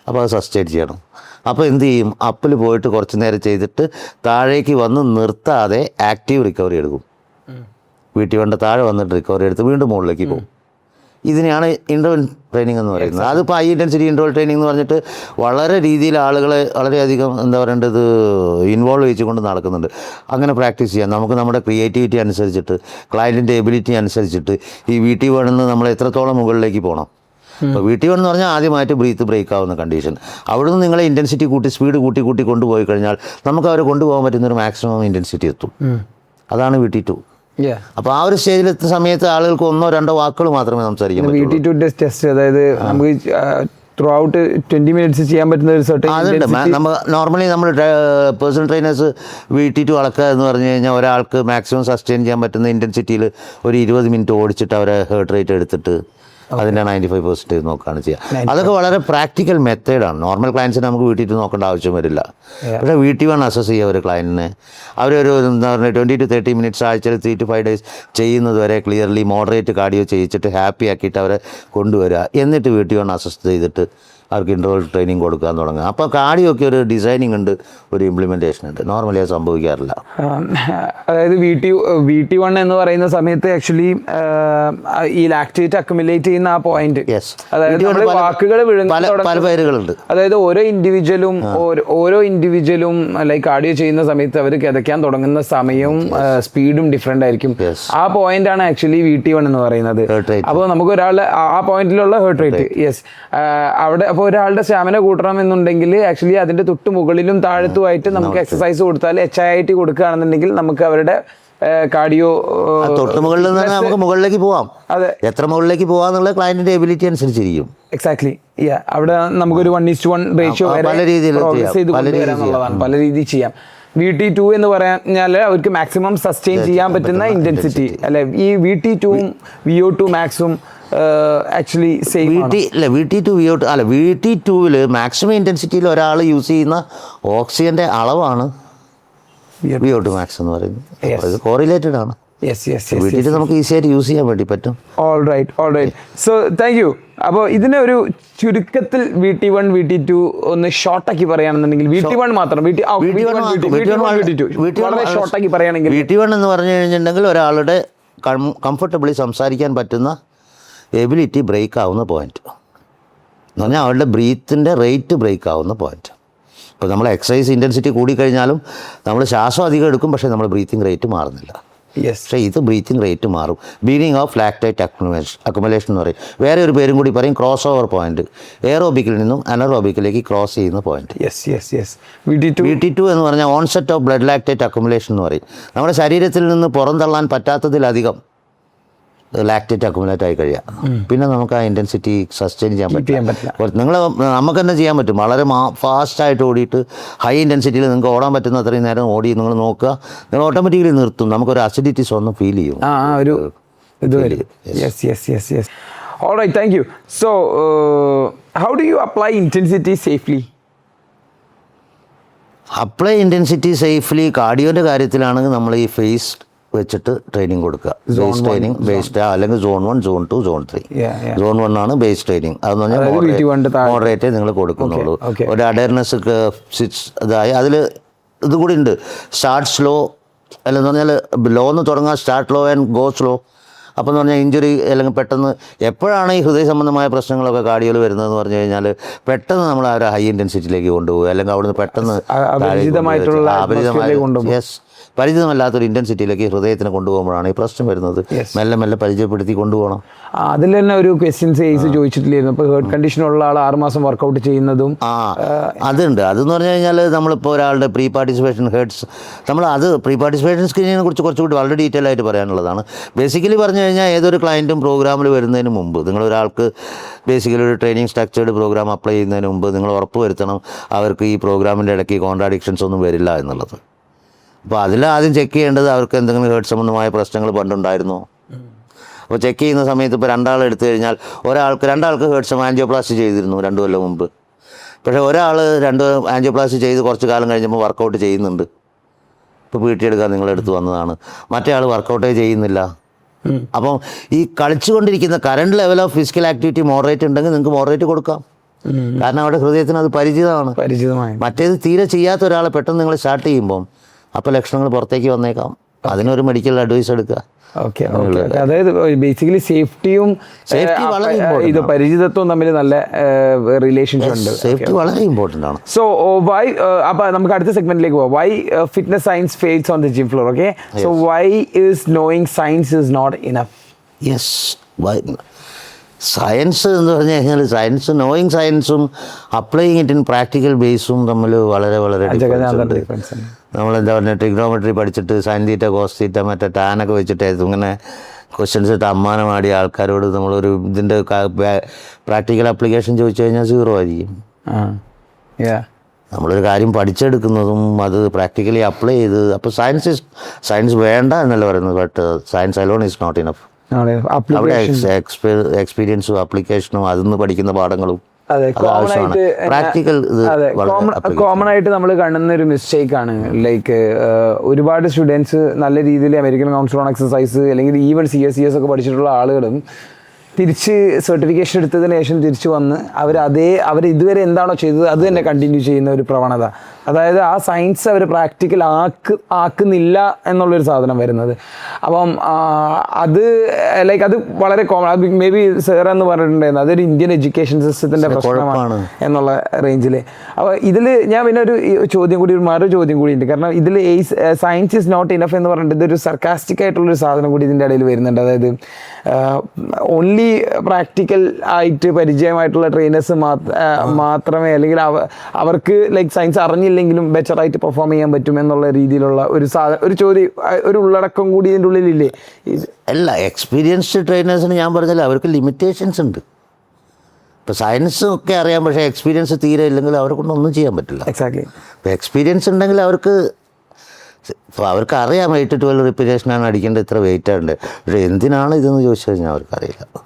അപ്പോൾ അത് സസ്റ്റെയിൻ ചെയ്യണം. അപ്പോൾ എന്ത് ചെയ്യും, അപ്പിൽ പോയിട്ട് കുറച്ച് നേരം ചെയ്തിട്ട് താഴേക്ക് വന്ന് നിർത്താതെ ആക്റ്റീവ് റിക്കവറി എടുക്കും. VT1 താഴെ വന്നിട്ട് റിക്കവറി എടുത്ത് വീണ്ടും മുകളിലേക്ക് പോകും. ഇതിനെയാണ് ഇൻ്റർവൽ ട്രെയിനിങ് എന്ന് പറയുന്നത്. അതിപ്പോൾ ഹൈ ഇൻറ്റൻസിറ്റി ഇൻ്റർവൽ ട്രെയിനിങ് എന്ന് പറഞ്ഞിട്ട് വളരെ രീതിയിൽ ആളുകളെ വളരെയധികം എന്താ പറയേണ്ടത് ഇൻവോൾവ് ചെയ്തുകൊണ്ട് നടക്കുന്നുണ്ട്. അങ്ങനെ പ്രാക്ടീസ് ചെയ്യാം. നമുക്ക് നമ്മുടെ ക്രിയേറ്റിവിറ്റി അനുസരിച്ചിട്ട് ക്ലയൻറ്റിൻ്റെ എബിലിറ്റി അനുസരിച്ചിട്ട് ഈ VT1 നമ്മൾ എത്രത്തോളം മുകളിലേക്ക് പോകണം, ഇപ്പോൾ VT1 എന്ന് പറഞ്ഞാൽ ആദ്യമായിട്ട് ബ്രീത്ത് ബ്രേക്ക് ആവുന്ന കണ്ടീഷൻ. അവിടുന്ന് നിങ്ങളെ ഇൻറ്റൻസിറ്റി കൂട്ടി സ്പീഡ് കൂട്ടി കൊണ്ടുപോയി കഴിഞ്ഞാൽ നമുക്ക് അവരെ കൊണ്ടുപോകാൻ പറ്റുന്ന ഒരു മാക്സിമം ഇൻറ്റൻസിറ്റി എത്തും. അതാണ് VT2. അപ്പോൾ ആ ഒരു സ്റ്റേജിലെത്തുന്ന സമയത്ത് ആളുകൾക്ക് 1-2 വാക്കുകൾ മാത്രമേ സംസാരിക്കാൻ പറ്റൂ. VT2 ടെസ്റ്റ്, അതായത് നമുക്ക് ത്രൂ ഔട്ട് 20 മിനിറ്റ്സ് ചെയ്യാൻ പറ്റുന്ന ഒരു സെർട്ടൻ അതുണ്ട്. നമ്മൾ നോർമലി നമ്മൾ പേഴ്സണൽ ട്രെയിനേഴ്സ് VT2 അളക്കുക എന്ന് പറഞ്ഞു കഴിഞ്ഞാൽ ഒരാൾക്ക് മാക്സിമം സസ്റ്റെയിൻ ചെയ്യാൻ പറ്റുന്ന ഇൻറ്റൻസിറ്റിയിൽ ഒരു 20 മിനിറ്റ് ഓടിച്ചിട്ട് അവരെ ഹേർട്ട് റേറ്റ് എടുത്തിട്ട് അതിൻ്റെ 95% നോക്കുകയാണ് ചെയ്യുക. അതൊക്കെ വളരെ പ്രാക്ടിക്കൽ മെത്തേഡാണ്. നോർമൽ ക്ലയൻസിന് നമുക്ക് VT2 നോക്കേണ്ട ആവശ്യം വരില്ല. പക്ഷേ VT1 അസസ് ചെയ്യുക ഒരു ക്ലയൻറ്റിനെ, അവരൊരു എന്താ പറയുക 20 to 30 മിനിറ്റ്സ് ആഴ്ചയിൽ 3 to 5 ഡേയ്സ് ചെയ്യുന്നത് വരെ ക്ലിയർലി മോഡറേറ്റ് കാർഡിയോ ചെയ്യിച്ചിട്ട് ഹാപ്പി ആക്കിയിട്ട് അവരെ കൊണ്ടുവരിക. എന്നിട്ട് VT1 അസസ് ചെയ്തിട്ട് അവർക്ക് ഇൻ്റർവൽ ട്രെയിനിങ് കൊടുക്കാൻ തുടങ്ങുക. അപ്പോൾ കാർഡിയൊക്കെ ഒരു ഡിസൈനിങ് ഉണ്ട്, ഒരു ഇംപ്ലിമെൻറ്റേഷൻ ഉണ്ട്. നോർമലി അത് സംഭവിക്കാറില്ല. അതായത് VT1 എന്ന് പറയുന്ന സമയത്ത് ആക്ച്വലി ഈ ലാക്ടേറ്റ് അക്യുമുലേറ്റ് ചെയ്യുന്ന ആ പോയിന്റ്, അതായത് വാക്കുകൾ പല പേരുകളുണ്ട്. അതായത് ഓരോ ഇൻഡിവിജ്വലും ലൈക്ക് കാർഡിയോ ചെയ്യുന്ന സമയത്ത് അവർ കിതയ്ക്കാൻ തുടങ്ങുന്ന സമയവും സ്പീഡും ഡിഫറെൻ്റ് ആയിരിക്കും. ആ പോയിന്റ് ആണ് ആക്ച്വലി VT1 എന്ന് പറയുന്നത്. അപ്പോൾ നമുക്ക് ഒരാളുടെ ആ പോയിന്റിലുള്ള ഹേർട്ട് റേറ്റ്, യെസ്, അവിടെ അപ്പോൾ ഒരാളുടെ സ്റ്റാമിന കൂട്ടണമെന്നുണ്ടെങ്കിൽ ആക്ച്വലി അതിന്റെ തൊട്ട് മുകളിലും താഴത്തുമായിട്ട് നമുക്ക് എക്സസൈസ് കൊടുത്താൽ HIIT കൊടുക്കുകയാണെന്നുണ്ടെങ്കിൽ നമുക്ക് അവരുടെ കാർഡിയോ തൊട്ട് മുകളിൽ നിന്ന് നമുക്ക് മുകളിലേക്ക് പോവാം. അതെ, എത്ര മുകളിലേക്ക് പോവാന്നുള്ള ക്ലയന്റിന്റെ എബിലിറ്റി അനുസരിച്ചിരിക്കും. എക്സാക്ട്ലി, അവിടെ നമുക്കൊരു 1:1 റേഷ്യോ പല രീതിയിൽ പല രീതിയിൽ ചെയ്യാം. VT2 എന്ന് പറഞ്ഞാൽ അവർക്ക് മാക്സിമം സസ്റ്റെയിൻ ചെയ്യാൻ പറ്റുന്ന ഇന്റൻസിറ്റി അല്ലെ. ഈ VT2ഉം VO2 മാക്സും actually same VT2 VO2 അല്ല. VT2-ൽ മാക്സിമം ഇൻറ്റൻസിറ്റിയിൽ ഒരാൾ യൂസ് ചെയ്യുന്ന ഓക്സിജൻ്റെ അളവാണ് VO2 മാക്സ് എന്ന് പറയുന്നത്. അത് കോറിലേറ്റഡ് ആണ്. VT2 നമുക്ക് ഈസി ആയിട്ട് യൂസ് ചെയ്യാൻ വേണ്ടി പറ്റും. All right. So thank you. അപ്പോൾ ഇതിനെ ഒരു ചുരുക്കത്തിൽ VT1 VT2 ഒന്ന് ഷോർട്ടാക്കി പറയുകയാണെന്നുണ്ടെങ്കിൽ VT1 മാത്രം ഷോർട്ടാക്കി പറയുകയാണെങ്കിൽ VT1 എന്ന് പറഞ്ഞു കഴിഞ്ഞിട്ടുണ്ടെങ്കിൽ ഒരാളുടെ കംഫർട്ടബിളി സംസാരിക്കാൻ പറ്റുന്ന എബിലിറ്റി ബ്രേക്ക് ആവുന്ന പോയിന്റ് എന്ന് പറഞ്ഞാൽ അവരുടെ ബ്രീത്തിൻ്റെ റേറ്റ് ബ്രേക്ക് ആവുന്ന പോയിന്റ്. ഇപ്പോൾ നമ്മൾ എക്സസൈസ് ഇൻറ്റൻസിറ്റി കൂടിക്കഴിഞ്ഞാലും നമ്മൾ ശ്വാസം അധികം എടുക്കും, പക്ഷേ നമ്മൾ ബ്രീത്തിങ് റേറ്റ് മാറുന്നില്ല. പക്ഷേ ഇത് ബ്രീത്തിങ് റേറ്റ് മാറും. ബീനിങ് ഓഫ് ലാക്ടേറ്റ് അക്യുമുലേഷൻ എന്ന് പറയും. വേറെ ഒരു പേരും കൂടി പറയും ക്രോസ് ഓവർ പോയിന്റ്. എയറോബിക്കിൽ നിന്നും അനറോബിക്കിലേക്ക് ക്രോസ് ചെയ്യുന്ന പോയിന്റ്. VT2 എന്ന് പറഞ്ഞാൽ onset of blood lactate accumulation എന്ന് പറയും. നമ്മുടെ ശരീരത്തിൽ നിന്ന് പുറന്തള്ളാൻ പറ്റാത്തതിലധികം ലാക്ടേറ്റ് അക്യുമുലേറ്റ് ആയി കഴിയുക. പിന്നെ നമുക്ക് ആ ഇൻറ്റൻസിറ്റി സസ്റ്റെയിൻ ചെയ്യാൻ പറ്റില്ല. നമുക്ക് തന്നെ ചെയ്യാൻ പറ്റും. വളരെ ഫാസ്റ്റായിട്ട് ഓടിയിട്ട് ഹൈ ഇൻറ്റൻസിറ്റിയിൽ നിങ്ങൾക്ക് ഓടാൻ പറ്റുന്ന അത്രയും നേരം ഓടി നിങ്ങൾ നോക്കുക, നിങ്ങൾ ഓട്ടോമാറ്റിക്കലി നിർത്തും. നമുക്കൊരു അസിഡിറ്റീസ് ഒന്നും ഫീൽ ചെയ്യും. All right, thank you. So, how do you apply intensity safely? Apply intensity safely കാർഡിയോൻ്റെ കാര്യത്തിലാണെങ്കിൽ നമ്മൾ ഈ ഫേസ് വെച്ചിട്ട് ട്രെയിനിങ് കൊടുക്കുക. ബേസ് ട്രെയിനിങ് ബേസ്ഡ് അല്ലെങ്കിൽ Zone 1, Zone 2, Zone 3. Zone 1 ആണ് ബേസ് ട്രെയിനിങ്. അതെന്ന് പറഞ്ഞാൽ മോഡറേറ്റേ നിങ്ങൾ കൊടുക്കുന്നുള്ളൂ. ഒരു അവേർനെസ് ഇതായി അതിൽ ഇത് കൂടി ഉണ്ട്. സ്റ്റാർട്ട് സ്ലോ അല്ലെന്ന് പറഞ്ഞാൽ ലോ എന്ന് തുടങ്ങുക, start law and go slow. അപ്പോൾ എന്ന് പറഞ്ഞാൽ ഇഞ്ചുറി അല്ലെങ്കിൽ പെട്ടെന്ന് എപ്പോഴാണ് ഈ ഹൃദയ സംബന്ധമായ പ്രശ്നങ്ങളൊക്കെ കാർഡിയോയിൽ വരുന്നതെന്ന് പറഞ്ഞു കഴിഞ്ഞാൽ പെട്ടെന്ന് നമ്മൾ ആ ഒരു ഹൈ ഇൻറ്റൻസിറ്റിയിലേക്ക് കൊണ്ടുപോകുക, അല്ലെങ്കിൽ അവിടുന്ന് പെട്ടെന്ന് പരിചിതമല്ലാത്തൊരു ഇൻറ്റൻസിറ്റിയിലേക്ക് ഹൃദയത്തിനെ കൊണ്ടുപോകുമ്പോഴാണ് ഈ പ്രശ്നം വരുന്നത്. മെല്ലെ മെല്ലെ പരിചയപ്പെടുത്തി കൊണ്ടുപോകണം. അതിൽ തന്നെ ഒരു ക്വസ്റ്റ്യൻസ് ചോദിച്ചിട്ടില്ലായിരുന്നു. ഇപ്പോൾ ഹേർട്ട് കണ്ടീഷൻ ഉള്ള ആൾ 6 മാസം വർക്കൗട്ട് ചെയ്യുന്നതും അതുണ്ട്. അതെന്ന് പറഞ്ഞു കഴിഞ്ഞാൽ നമ്മളിപ്പോൾ ഒരാളുടെ pre participation hearts pre participation സ്ക്രീനിങ്ങിനെ കുറിച്ച് കുറച്ചുകൂടി വളരെ ഡീറ്റെയിൽ ആയിട്ട് പറയാനുള്ളതാണ്. ബേസിക്കലി പറഞ്ഞു കഴിഞ്ഞാൽ ഏതൊരു ക്ലയൻറ്റും പ്രോഗ്രാമിൽ വരുന്നതിന് മുമ്പ് നിങ്ങളൊരാൾക്ക് ബേസിക്കലി ഒരു ട്രെയിനിങ് സ്ട്രക്ചേർഡ് പ്രോഗ്രാം അപ്ലൈ ചെയ്യുന്നതിന് മുമ്പ് നിങ്ങൾ ഉറപ്പ് വരുത്തണം അവർക്ക് ഈ പ്രോഗ്രാമിൻ്റെ ഇടയ്ക്ക് കോൺട്രാഡിക്ഷൻസ് ഒന്നും വരില്ല എന്നുള്ളത്. അപ്പോൾ അതിലാദ്യം ചെക്ക് ചെയ്യേണ്ടത് അവർക്ക് എന്തെങ്കിലും ഹേർട്ട് സംബന്ധമായ പ്രശ്നങ്ങൾ പണ്ടുണ്ടായിരുന്നോ. അപ്പോൾ ചെക്ക് ചെയ്യുന്ന സമയത്ത് ഇപ്പോൾ 2 എടുത്തു കഴിഞ്ഞാൽ രണ്ടാൾക്ക് ഹേർട്ട് ആൻജിയോപ്ലാസ്റ്റി ചെയ്തിരുന്നു 2 കൊല്ലം മുമ്പ്. പക്ഷേ ഒരാൾ 2 ആൻജിയോപ്ലാസ്റ്റി ചെയ്ത് കുറച്ച് കാലം കഴിഞ്ഞപ്പോൾ വർക്കൗട്ട് ചെയ്യുന്നുണ്ട്. ഇപ്പോൾ PT എടുക്കാൻ നിങ്ങളെടുത്ത് വന്നതാണ്. മറ്റേ ആൾ വർക്കൗട്ടേ ചെയ്യുന്നില്ല. അപ്പം ഈ കളിച്ചുകൊണ്ടിരിക്കുന്ന current level of physical activity moderate ഉണ്ടെങ്കിൽ നിങ്ങൾക്ക് മോഡറേറ്റ് കൊടുക്കാം. കാരണം അവിടെ ഹൃദയത്തിന് അത് പരിചിതമാണ്. മറ്റേത് തീരെ ചെയ്യാത്ത ഒരാളെ പെട്ടെന്ന് നിങ്ങൾ സ്റ്റാർട്ട് ചെയ്യുമ്പം അപ്പോൾ ലക്ഷണങ്ങൾ പുറത്തേക്ക് വന്നേക്കാം. അതിനൊരു മെഡിക്കൽ അഡ്വൈസ് എടുക്കുക. അതായത് ബേസിക്കലി സേഫ്റ്റിയും ഇത് പരിചിതത്വവും തമ്മിൽ നല്ല റിലേഷൻഷിപ്പ് ഉണ്ട്. സേഫ്റ്റി വളരെ ഇമ്പോർട്ടൻ്റ് ആണ്. സോ വൈ അപ്പോൾ നമുക്ക് അടുത്ത സെഗ്മെന്റിലേക്ക് പോവാം. Why fitness science fails on the gym floor. Okay, so why is knowing science is not enough? Yes, science എന്ന് പറഞ്ഞു കഴിഞ്ഞാൽ സയൻസ്, നോയിങ് സയൻസും അപ്ലൈയിങ് ഇറ്റ് ഇൻ പ്രാക്ടിക്കൽ ബേസും തമ്മിൽ വളരെ വളരെ ഡിഫറൻസ് ഉണ്ട്. നമ്മളെന്താ പറയുക, ട്രിഗ്നോമെട്രി പഠിച്ചിട്ട് സൈൻ തീറ്റ കോസ് തീറ്റ മറ്റേ ടാനൊക്കെ വെച്ചിട്ട് ഇങ്ങനെ ക്വസ്റ്റ്യൻസ് ഇട്ട് അമ്മാനമാടിയ ആൾക്കാരോട് നമ്മളൊരു ഇതിൻ്റെ പ്രാക്ടിക്കൽ ആപ്ലിക്കേഷൻ ചോദിച്ചു കഴിഞ്ഞാൽ 0 ആയിരിക്കും. നമ്മളൊരു കാര്യം പഠിച്ചെടുക്കുന്നതും അത് പ്രാക്ടിക്കലി അപ്ലൈ ചെയ്ത്, അപ്പോൾ സയൻസ് വേണ്ട എന്നല്ല പറയുന്നത്, but science alone is not enough. അവിടെ എക്സ്പീരിയൻസും ആപ്ലിക്കേഷനും അതിൽ പഠിക്കുന്ന പാഠങ്ങളും പ്രാക്ടിക്കൽ കോമൺ ആയിട്ട് നമ്മൾ കാണുന്ന ഒരു മിസ്റ്റേക്ക് ആണ്. ലൈക്ക് ഒരുപാട് സ്റ്റുഡൻസ് നല്ല രീതിയിൽ അമേരിക്കൻ കൗൺസിൽ ഓൺ എക്സസൈസ് അല്ലെങ്കിൽ ഈവൻ CS ഒക്കെ പഠിച്ചിട്ടുള്ള ആളുകളും തിരിച്ച് സർട്ടിഫിക്കേഷൻ എടുത്തതിന് ശേഷം തിരിച്ചു വന്ന് അവർ ഇതുവരെ എന്താണോ ചെയ്തത് അത് തന്നെ കണ്ടിന്യൂ ചെയ്യുന്ന ഒരു പ്രവണത. അതായത് ആ സയൻസ് അവർ പ്രാക്ടിക്കൽ ആക്കുന്നില്ല എന്നുള്ളൊരു സാധനം വരുന്നത്. അപ്പം അത് ലൈക്ക് അത് വളരെ കോമൺ. അത് മേ ബി സർ എന്ന് പറഞ്ഞിട്ടുണ്ടായിരുന്നു അതൊരു ഇന്ത്യൻ എഡ്യൂക്കേഷൻ സിസ്റ്റത്തിൻ്റെ പ്രശ്നമാണ് എന്നുള്ള റേഞ്ചിൽ. അപ്പോൾ ഇതിൽ ഞാൻ പിന്നെ ഒരു മറൊരു ചോദ്യം കൂടി ഉണ്ട്. കാരണം ഇതിൽ സയൻസ് ഈസ് നോട്ട് ഇനഫ് എന്ന് പറഞ്ഞിട്ട് ഇതൊരു സർക്കാസ്റ്റിക് ആയിട്ടുള്ളൊരു സാധനം കൂടി ഇതിൻ്റെ ഇടയിൽ വരുന്നുണ്ട്. അതായത് ഓൺലി പ്രാക്ടിക്കൽ ആയിട്ട് പരിചയമായിട്ടുള്ള ട്രെയിനേഴ്സ് മാത്രമേ അല്ലെങ്കിൽ അവർക്ക് ലൈക്ക് സയൻസ് അറിഞ്ഞില്ലെങ്കിലും ബെറ്റർ ആയിട്ട് പെർഫോം ചെയ്യാൻ പറ്റും എന്നുള്ള രീതിയിലുള്ള ഒരു ചോദ്യം, ഒരു ഉള്ളടക്കം കൂടി ഇതിൻ്റെ ഉള്ളിലില്ലേ? അല്ല, എക്സ്പീരിയൻസ്ഡ് ട്രെയിനേഴ്സിന് ഞാൻ പറഞ്ഞാൽ അവർക്ക് ലിമിറ്റേഷൻസ് ഉണ്ട്. ഇപ്പോൾ സയൻസ് ഒക്കെ അറിയാം, പക്ഷേ എക്സ്പീരിയൻസ് തീരെ ഇല്ലെങ്കിൽ അവരെ കൊണ്ടൊന്നും ചെയ്യാൻ പറ്റില്ല. എക്സാക്ട്ലി. ഇപ്പോൾ എക്സ്പീരിയൻസ് ഉണ്ടെങ്കിൽ അവർക്ക് അറിയാം 8 to 12 റിപ്പീറ്റേഷനാണ് അടിക്കേണ്ടത്, ഇത്ര വെയിറ്റ് ഉണ്ട്. പക്ഷേ എന്തിനാണ് ഇതെന്ന് ചോദിച്ചു കഴിഞ്ഞാൽ അവർക്കറിയില്ല,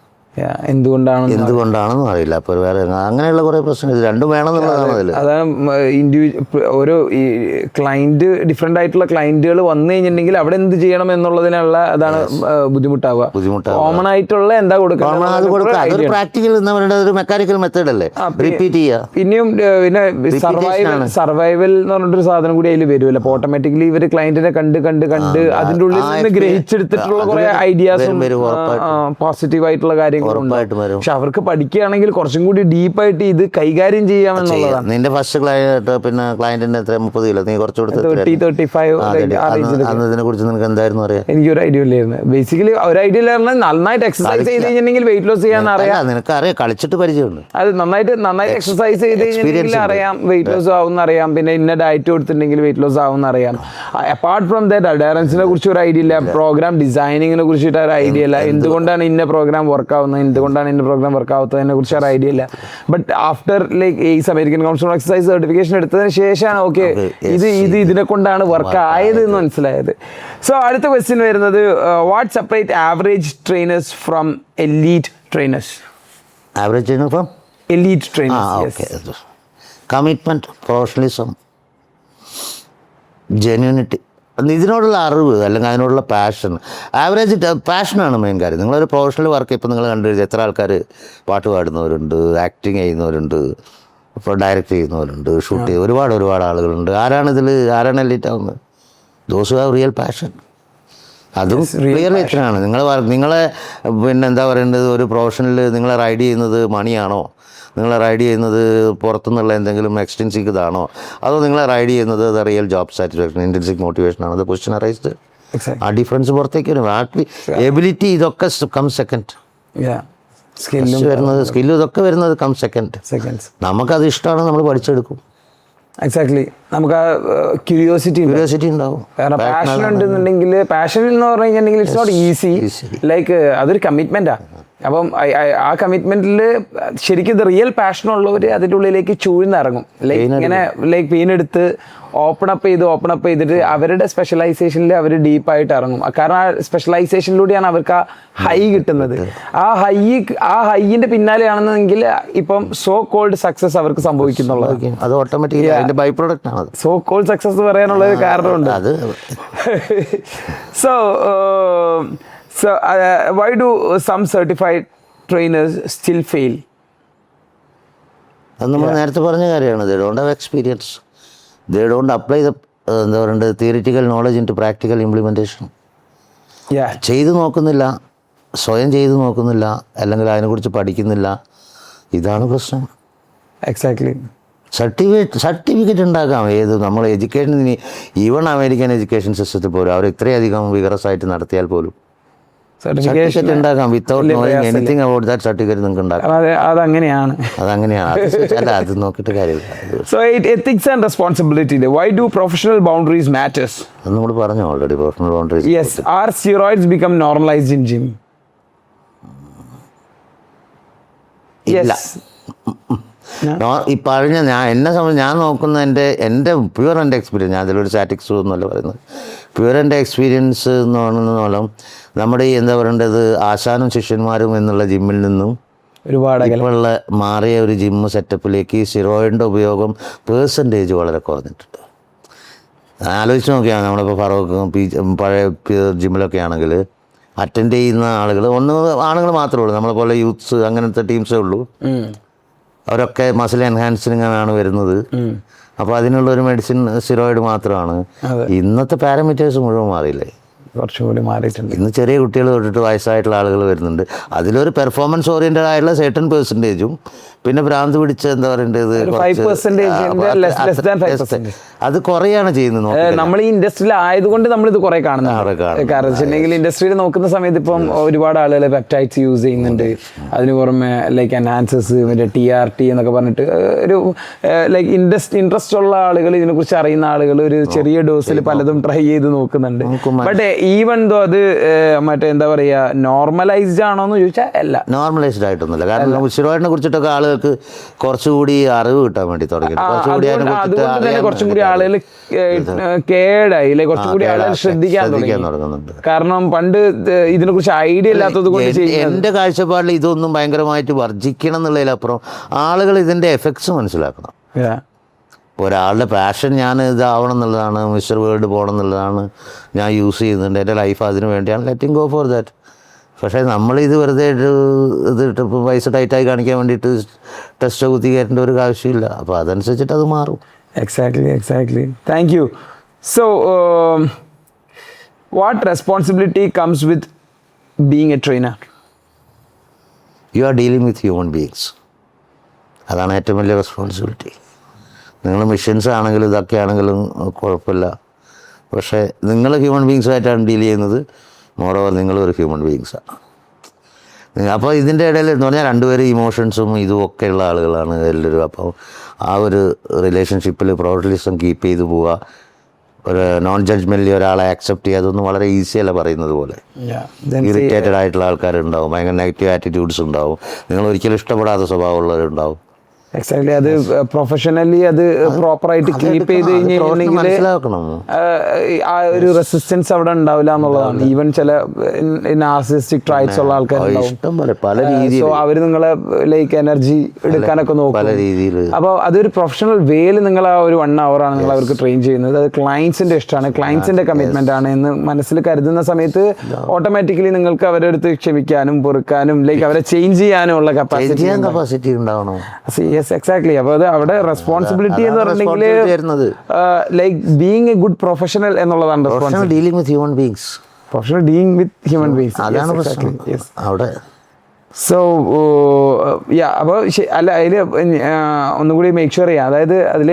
എന്തുകൊണ്ടാണെന്നും അറിയില്ല. അപ്പോൾ വേറെ അങ്ങനെയുള്ള കുറേ പ്രശ്നങ്ങൾ രണ്ടും വേണമെന്നുള്ളതാണ് അതിൽ. അതാണ് ഓരോ ഈ ക്ലയൻറ്റ് ഡിഫറെൻ്റ് ആയിട്ടുള്ള ക്ലയൻറ്റുകൾ വന്നു കഴിഞ്ഞിട്ടുണ്ടെങ്കിൽ അവിടെ എന്ത് ചെയ്യണം എന്നുള്ളതിനുള്ള അതാണ് ബുദ്ധിമുട്ടാവുക. കോമൺ ആയിട്ടുള്ള എന്താ കൊടുക്കുക, അതൊരു പ്രാക്ടിക്കൽ ഒരു മെക്കാനിക്കൽ മെത്തേഡ് അല്ലേ, റിപ്പീറ്റ് ചെയ്യുക. പിന്നെയും പിന്നെ സർവൈവൽ എന്ന് പറഞ്ഞിട്ടൊരു സാധനം കൂടി അതിൽ വരുമല്ലോ. അപ്പോൾ ഓട്ടോമാറ്റിക്കലി ഇവർ ക്ലയൻറ്റിനെ കണ്ട് അതിൻ്റെ ഉള്ളിൽ നിന്ന് ഗ്രഹിച്ചെടുത്തിട്ടുള്ള കുറേ ഐഡിയാസും പോസിറ്റീവ് ആയിട്ടുള്ള കാര്യങ്ങൾ. പക്ഷെ അവർക്ക് പഠിക്കുകയാണെങ്കിൽ കുറച്ചും കൂടി ഡീപ്പായിട്ട് ഇത് കൈകാര്യം ചെയ്യാമെന്നുള്ളതാണ്. നിന്റെ ഫസ്റ്റ് ക്ലയന്റ് പിന്നെ ക്ലയന്റിന്റെ 30 കിലോ നീ കുറച്ച് കൊടുത്ത് 35 അതിനെ കുറിച്ച് നിനക്ക് എന്തായിരുന്നു അറിയാം? എനിക്കൊരു ഐഡിയ ഇല്ലായിരുന്നു. ബേസിക്കലി ഒരു ഐഡിയ ഇല്ലായിരുന്നു. നന്നായിട്ട് എക്സസൈസ് ചെയ്ത് കഴിഞ്ഞിട്ടുണ്ടെങ്കിൽ വെയിറ്റ് ലോസ് ചെയ്യാൻ അറിയാം. നിനക്ക് അറിയാം, കളിച്ചിട്ട് പരിചയമുണ്ട്. അത് നന്നായിട്ട് എക്സസൈസ് ചെയ്ത് കഴിഞ്ഞിട്ടുണ്ടെങ്കിൽ അറിയാം വെയിറ്റ് ലോസ് ആവുന്ന അറിയാം. പിന്നെ ഇന്ന ഡയറ്റ് കൊടുത്തിട്ടുണ്ടെങ്കിൽ വെയിറ്റ് ലോസ് ആവുന്ന അറിയാം. അപ്പാർട്ട് ഫ്രം ദാറ്റ് അഡയറൻസിനെ കുറിച്ച് ഒരു ഐഡിയ ഇല്ല, പ്രോഗ്രാം ഡിസൈനിങ്ങിനെ കുറിച്ചിട്ട് ഒരു ഐഡിയ ഇല്ല, എന്തുകൊണ്ടാണ് ഇന്ന പ്രോഗ്രാം വർക്ക് ആവുന്നത്, എന്തുകൊണ്ടാണ് ഇന്ന പ്രോഗ്രാം വർക്ക് ആവുന്നതിനെ കുറിച്ച് ഒരു ഐഡിയ ഇല്ല. ബട്ട് ആഫ്റ്റർ ലൈക്ക് ഈ American council on exercise certification എടുത്തതിന് ശേഷമാണ് ഓക്കെ ഇതിനെ കൊണ്ടാണ് വർക്ക് ആയത് എന്ന് മനസ്സിലായത്. സോ അടുത്ത ക്വസ്റ്റ്യൻ വരുന്നത്, what separate average trainers from elite trainers? Average trainer from elite trainers. Commitment, professionalism, genuinity, ഇതിനോടുള്ള അറിവ് അല്ലെങ്കിൽ അതിനോടുള്ള പാഷൻ. ആവറേജ് പാഷനാണ് മെയിൻ കാര്യം. നിങ്ങളൊരു പ്രൊഫഷണൽ വർക്ക് ഇപ്പോൾ നിങ്ങൾ കണ്ടു എത്ര ആൾക്കാർ പാട്ട് പാടുന്നവരുണ്ട്, ആക്ടിങ് ചെയ്യുന്നവരുണ്ട്, ഇപ്പോൾ ഡയറക്റ്റ് ചെയ്യുന്നവരുണ്ട്, ഷൂട്ട് ചെയ്ത് ഒരുപാട് ആളുകളുണ്ട്. ആരാണ് എലീറ്റ് ആവുന്നത്? Those who have real passion. അതും റിയൽ പാഷനാണ്. നിങ്ങളെ പിന്നെ എന്താ പറയേണ്ടത്, ഒരു പ്രൊഫഷനിൽ നിങ്ങളെ റൈഡ് ചെയ്യുന്നത് മണിയാണോ, നിങ്ങളെ റൈഡ് ചെയ്യുന്നത് പുറത്തുനിന്നുള്ള എന്തെങ്കിലും എക്സ്ട്രിൻസിക് ഇതാണോ, അതോ നിങ്ങളെ റൈഡ് ചെയ്യുന്നത് real job satisfaction, intrinsic motivation ആണോ? അത് ക്വസ്റ്റ്യൻ അറൈസ്ഡ്. ആ ഡിഫറൻസ് പുറത്തേക്ക് വരും. എബിലിറ്റി ഇതൊക്കെ കം സെക്കൻഡ്. സ്കില്ല് ഇതൊക്കെ വരുന്നത് കം സെക്കൻഡ്. നമുക്കത് ഇഷ്ടമാണ്, നമ്മൾ പഠിച്ചെടുക്കും. എക്സാക്ട്ലി. നമുക്ക് ആ ക്യൂരിയോസിറ്റി ഉണ്ടാവും. കാരണം പാഷൻ ഉണ്ടെന്നുണ്ടെങ്കിൽ, പാഷൻ എന്ന് പറഞ്ഞു കഴിഞ്ഞിട്ടുണ്ടെങ്കിൽ ഇറ്റ്സ് നോട്ട് ഈസി. ലൈക്ക് അതൊരു കമ്മിറ്റ്മെൻറ്റാണ്. അപ്പം ആ കമ്മിറ്റ്മെൻറ്റിൽ ശരിക്കും ഇത് റിയൽ പാഷനുള്ളവർ അതിൻ്റെ ഉള്ളിലേക്ക് ചൂഴ്ന്നിറങ്ങും. ലൈക്ക് പെയിനെടുത്ത് ഓപ്പൺ അപ്പ് ചെയ്തിട്ട് അവരുടെ സ്പെഷ്യലൈസേഷനിൽ അവർ ഡീപ്പായിട്ട് ഇറങ്ങും. കാരണം ആ സ്പെഷ്യലൈസേഷനിലൂടെയാണ് അവർക്ക് ആ ഹൈ കിട്ടുന്നത്. ആ ഹൈയിൻ്റെ പിന്നാലെയാണെന്നെങ്കിൽ ഇപ്പം സോ കോൾഡ് സക്സസ് അവർക്ക് സംഭവിക്കുന്നുള്ളത്. അത് ഓട്ടോമാറ്റിക്കലി അതിന്റെ ബൈ പ്രോഡക്റ്റ് ആണ്. സോ കോൾഡ് സക്സസ് പറയാനുള്ള ഒരു കാരണമുണ്ട്. So why do some certified trainers still fail? അത് നമ്മൾ നേരത്തെ പറഞ്ഞ കാര്യമാണ്. They don't have experience. They don't apply the എന്താ പറയേണ്ടത് theoretical knowledge into practical implementation. ചെയ്ത് നോക്കുന്നില്ല, സ്വയം ചെയ്ത് നോക്കുന്നില്ല, അല്ലെങ്കിൽ അതിനെക്കുറിച്ച് പഠിക്കുന്നില്ല. ഇതാണ് പ്രശ്നം. എക്സാക്ട്ലി. സർട്ടിഫിക്കറ്റ് ഉണ്ടാക്കാം. നമ്മൾ എഡ്യൂക്കേഷൻ, ഈവൺ അമേരിക്കൻ എഡ്യൂക്കേഷൻ സിസ്റ്റത്തിൽ പോലും അവർ ഇത്രയധികം വിഗറസ് ആയിട്ട് നടത്തിയാൽ പോലും സർട്ടിഫിക്കറ്റ് ഉണ്ടാക്കാം without knowing anything about that certificate നിങ്ങൾക്ക് ഉണ്ടാക്കാം. അതങ്ങനെയാണ്. അല്ല അത് നോക്കിയിട്ട് കാര്യമില്ല. So ethics and responsibility, why do professional boundaries matters? അത് നമ്മൾ പറഞ്ഞു already. Professional boundaries. Yes. Are steroids become normalised in gym? Yes. ഈ പറഞ്ഞ എന്നെ സംബന്ധിച്ച് ഞാൻ നോക്കുന്ന എൻ്റെ പ്യുവർ എൻ്റെ എക്സ്പീരിയൻസ്, ഞാൻ അതിലൊരു സ്റ്റാറ്റിക്സ് എന്നല്ല പറയുന്നത്, പ്യുവർ എൻ്റെ എക്സ്പീരിയൻസ് എന്ന് പറയുന്നതോളം നമ്മുടെ ഈ എന്താ പറയേണ്ടത് ആശാനും ശിഷ്യന്മാരും എന്നുള്ള ജിമ്മിൽ നിന്നും ഒരുപാട് ഇപ്പോഴുള്ള മാറിയ ഒരു ജിമ്മ് സെറ്റപ്പിലേക്ക് സ്റ്റിറോയിഡിൻ്റെ ഉപയോഗം പേഴ്സൻറ്റേജ് വളരെ കുറഞ്ഞിട്ടുണ്ട്. ആലോചിച്ച് നോക്കിയാൽ നമ്മളിപ്പോൾ ഫറൂഖ് പഴയ ജിമ്മിലൊക്കെ ആണെങ്കിൽ അറ്റൻഡ് ചെയ്യുന്ന ആളുകൾ ആണുങ്ങൾ മാത്രമേ ഉള്ളൂ. നമ്മളെ പോലെ യൂത്ത്സ് അങ്ങനത്തെ ടീംസേ ഉള്ളൂ. അവരൊക്കെ മസിൽ എൻഹാൻസിങ്ങിനാണ് വരുന്നത്. അപ്പോൾ അതിനുള്ള ഒരു മെഡിസിൻ സ്റ്റിറോയിഡ് മാത്രമാണ്. ഇന്നത്തെ പാരാമീറ്റേഴ്സ് മുഴുവൻ മാറിയില്ലേ? കുറച്ചുകൂടി മാറിയിട്ടുണ്ട്. ഇന്ന് ചെറിയ കുട്ടികൾ തൊട്ടിട്ട് വയസ്സായിട്ടുള്ള ആളുകൾ വരുന്നുണ്ട്. അതിലൊരു പെർഫോമൻസ് ഓറിയൻറ്റഡ് ആയിട്ടുള്ള സെർട്ടൺ പെർസെൻറ്റേജും പിന്നെ ഭ്രാന്ത് പിടിച്ച എന്താ പറയേണ്ടത് അത് കുറയാണ് ചെയ്യുന്നത്. നമ്മൾ ഈ ഇൻഡസ്ട്രിയിൽ ആയതുകൊണ്ട് നമ്മളിത് കുറെ കാണുന്നുണ്ട്. കാരണം വെച്ചിട്ടുണ്ടെങ്കിൽ ഇൻഡസ്ട്രിയിൽ നോക്കുന്ന സമയത്ത് ഇപ്പം ഒരുപാട് ആളുകൾ പെപ്റ്റൈഡ്സ് യൂസ് ചെയ്യുന്നുണ്ട്. അതിന് പുറമെ ലൈക്ക് എൻഹാൻസേഴ്സ്, മറ്റേ TRT എന്നൊക്കെ പറഞ്ഞിട്ട് ഒരു ലൈക്ക് ഇൻട്രസ്റ്റ് ഉള്ള ആളുകൾ, ഇതിനെക്കുറിച്ച് അറിയുന്ന ആളുകൾ ഒരു ചെറിയ ഡോസിൽ പലതും ട്രൈ ചെയ്ത് നോക്കുന്നുണ്ട്. ബട്ട് ഈവൻ ദോ അത് മറ്റേ എന്താ പറയുക നോർമലൈസ്ഡ് ആണോ എന്ന് ചോദിച്ചാൽ അല്ല, നോർമലൈസ്ഡ് ആയിട്ടൊന്നുമില്ല. കാരണം സ്റ്റിറോയിഡിനെ കുറിച്ചിട്ടൊക്കെ ആളുകൾക്ക് കുറച്ചുകൂടി അറിവ് കിട്ടാൻ വേണ്ടി തുടങ്ങി. കുറച്ചും കൂടി ആളുകൾ കേടായില്ലേ, കുറച്ചും കൂടി ആളുകൾ ശ്രദ്ധിക്കാൻ തുടങ്ങുന്നുണ്ട്. കാരണം പണ്ട് ഇതിനെ കുറിച്ച് ഐഡിയ ഇല്ലാത്തത് കൊണ്ട് എൻ്റെ കാഴ്ചപ്പാടിൽ ഇതൊന്നും ഭയങ്കരമായിട്ട് വർജിക്കണം എന്നുള്ളതിലപ്പുറം ആളുകൾ ഇതിൻ്റെ എഫക്ട്സ് മനസ്സിലാക്കണം. ഒരാളുടെ പാഷൻ ഞാൻ ഇതാവണം എന്നുള്ളതാണ്, മിസ്റ്റർ വേൾഡ് പോകണം എന്നുള്ളതാണ്, ഞാൻ യൂസ് ചെയ്യുന്നുണ്ട്, എൻ്റെ ലൈഫ് അതിന് വേണ്ടിയാണ്, ലെറ്റിംഗ് ഗോ ഫോർ ദാറ്റ്. പക്ഷേ നമ്മളിത് വെറുതെ ഇതിട്ട് പൈസ ടൈറ്റായി കാണിക്കാൻ വേണ്ടിയിട്ട് ടെസ്റ്റ് കുത്തി കയറ്റേണ്ട ഒരു ആവശ്യമില്ല. അപ്പോൾ അതനുസരിച്ചിട്ട് അത് മാറും. Exactly. Thank you. So what responsibility comes with being A trainer? You are dealing with human beings. അതാണ് ഏറ്റവും വലിയ റെസ്പോൺസിബിലിറ്റി. നിങ്ങൾ മെഷീൻസ് ആണെങ്കിലും ഇതൊക്കെ ആണെങ്കിലും കുഴപ്പമില്ല. പക്ഷേ നിങ്ങൾ ഹ്യൂമൻ ബീയിങ്സായിട്ടാണ് ഡീൽ ചെയ്യുന്നത്. മോറോവർ നിങ്ങളൊരു ഹ്യൂമൻ ബീയിങ്സാണ്. അപ്പോൾ ഇതിൻ്റെ ഇടയിൽ എന്ന് പറഞ്ഞാൽ രണ്ടുപേരും ഇമോഷൻസും ഇതും ഒക്കെ ഉള്ള ആളുകളാണ് എല്ലാവരും. അപ്പോൾ ആ ഒരു റിലേഷൻഷിപ്പിൽ പ്രൊഫഷണലിസം കീപ്പ് ചെയ്ത് പോവുക, ഒരു നോൺ ജഡ്ജ്മെൻ്റലി ഒരാളെ ആക്സെപ്റ്റ് ചെയ്യുക, അതൊന്നും വളരെ ഈസിയല്ല പറയുന്നത് പോലെ. ഇറിറ്റേറ്റഡ് ആയിട്ടുള്ള ആൾക്കാരുണ്ടാവും, ഭയങ്കര നെഗറ്റീവ് ആറ്റിറ്റ്യൂഡ്സ് ഉണ്ടാവും, നിങ്ങൾ ഒരിക്കലും ഇഷ്ടപ്പെടാത്ത സ്വഭാവമുള്ളവരുണ്ടാവും. എക്സാക്ട്ലി. അത് പ്രൊഫഷണലി അത് പ്രോപ്പറായിട്ട് കീപ്പ് ചെയ്ത് കഴിഞ്ഞിട്ടുണ്ടെങ്കിൽ ആ ഒരു റെസിസ്റ്റൻസ് അവിടെ ഉണ്ടാവില്ല എന്നുള്ളതാണ്. ഈവൻ ചില നാർസിസ്റ്റിക് ട്രൈറ്റ്സ് ഉള്ള ആൾക്കാരുണ്ടാവും. സോ അവർ നിങ്ങളെ ലൈക്ക് എനർജി എടുക്കാനൊക്കെ നോക്കും. അപ്പോൾ അതൊരു പ്രൊഫഷണൽ വേയിൽ നിങ്ങൾ ആ ഒരു 1 hour ആണ് നിങ്ങൾ അവർക്ക് ട്രെയിൻ ചെയ്യുന്നത്. അത് ക്ലയൻസിന്റെ ഇഷ്ടമാണ്, ക്ലയൻസിന്റെ കമ്മിറ്റ്മെന്റ് ആണ് എന്ന് മനസ്സിൽ കരുതുന്ന സമയത്ത് ഓട്ടോമാറ്റിക്കലി നിങ്ങൾക്ക് അവരുടെ അടുത്ത് ക്ഷമിക്കാനും പൊറുക്കാനും ലൈക്ക് അവരെ ചേഞ്ച് ചെയ്യാനും ഉള്ള കപ്പാസിറ്റി ഉണ്ടാവണം. എക്സാക്ട്ലി. അപ്പോൾ അത് അവിടെ റെസ്പോൺസിബിലിറ്റി എന്ന് പറഞ്ഞിട്ടുണ്ടെങ്കിൽ like being a good professional എന്നുള്ളതാണ്. Professional dealing with human beings. അതാണ് അവിടെ. സോ അപ്പോൾ അല്ല, അതിൽ ഒന്നുകൂടി മേക്ക് ഷുവർ ചെയ്യാം. അതായത് അതിൽ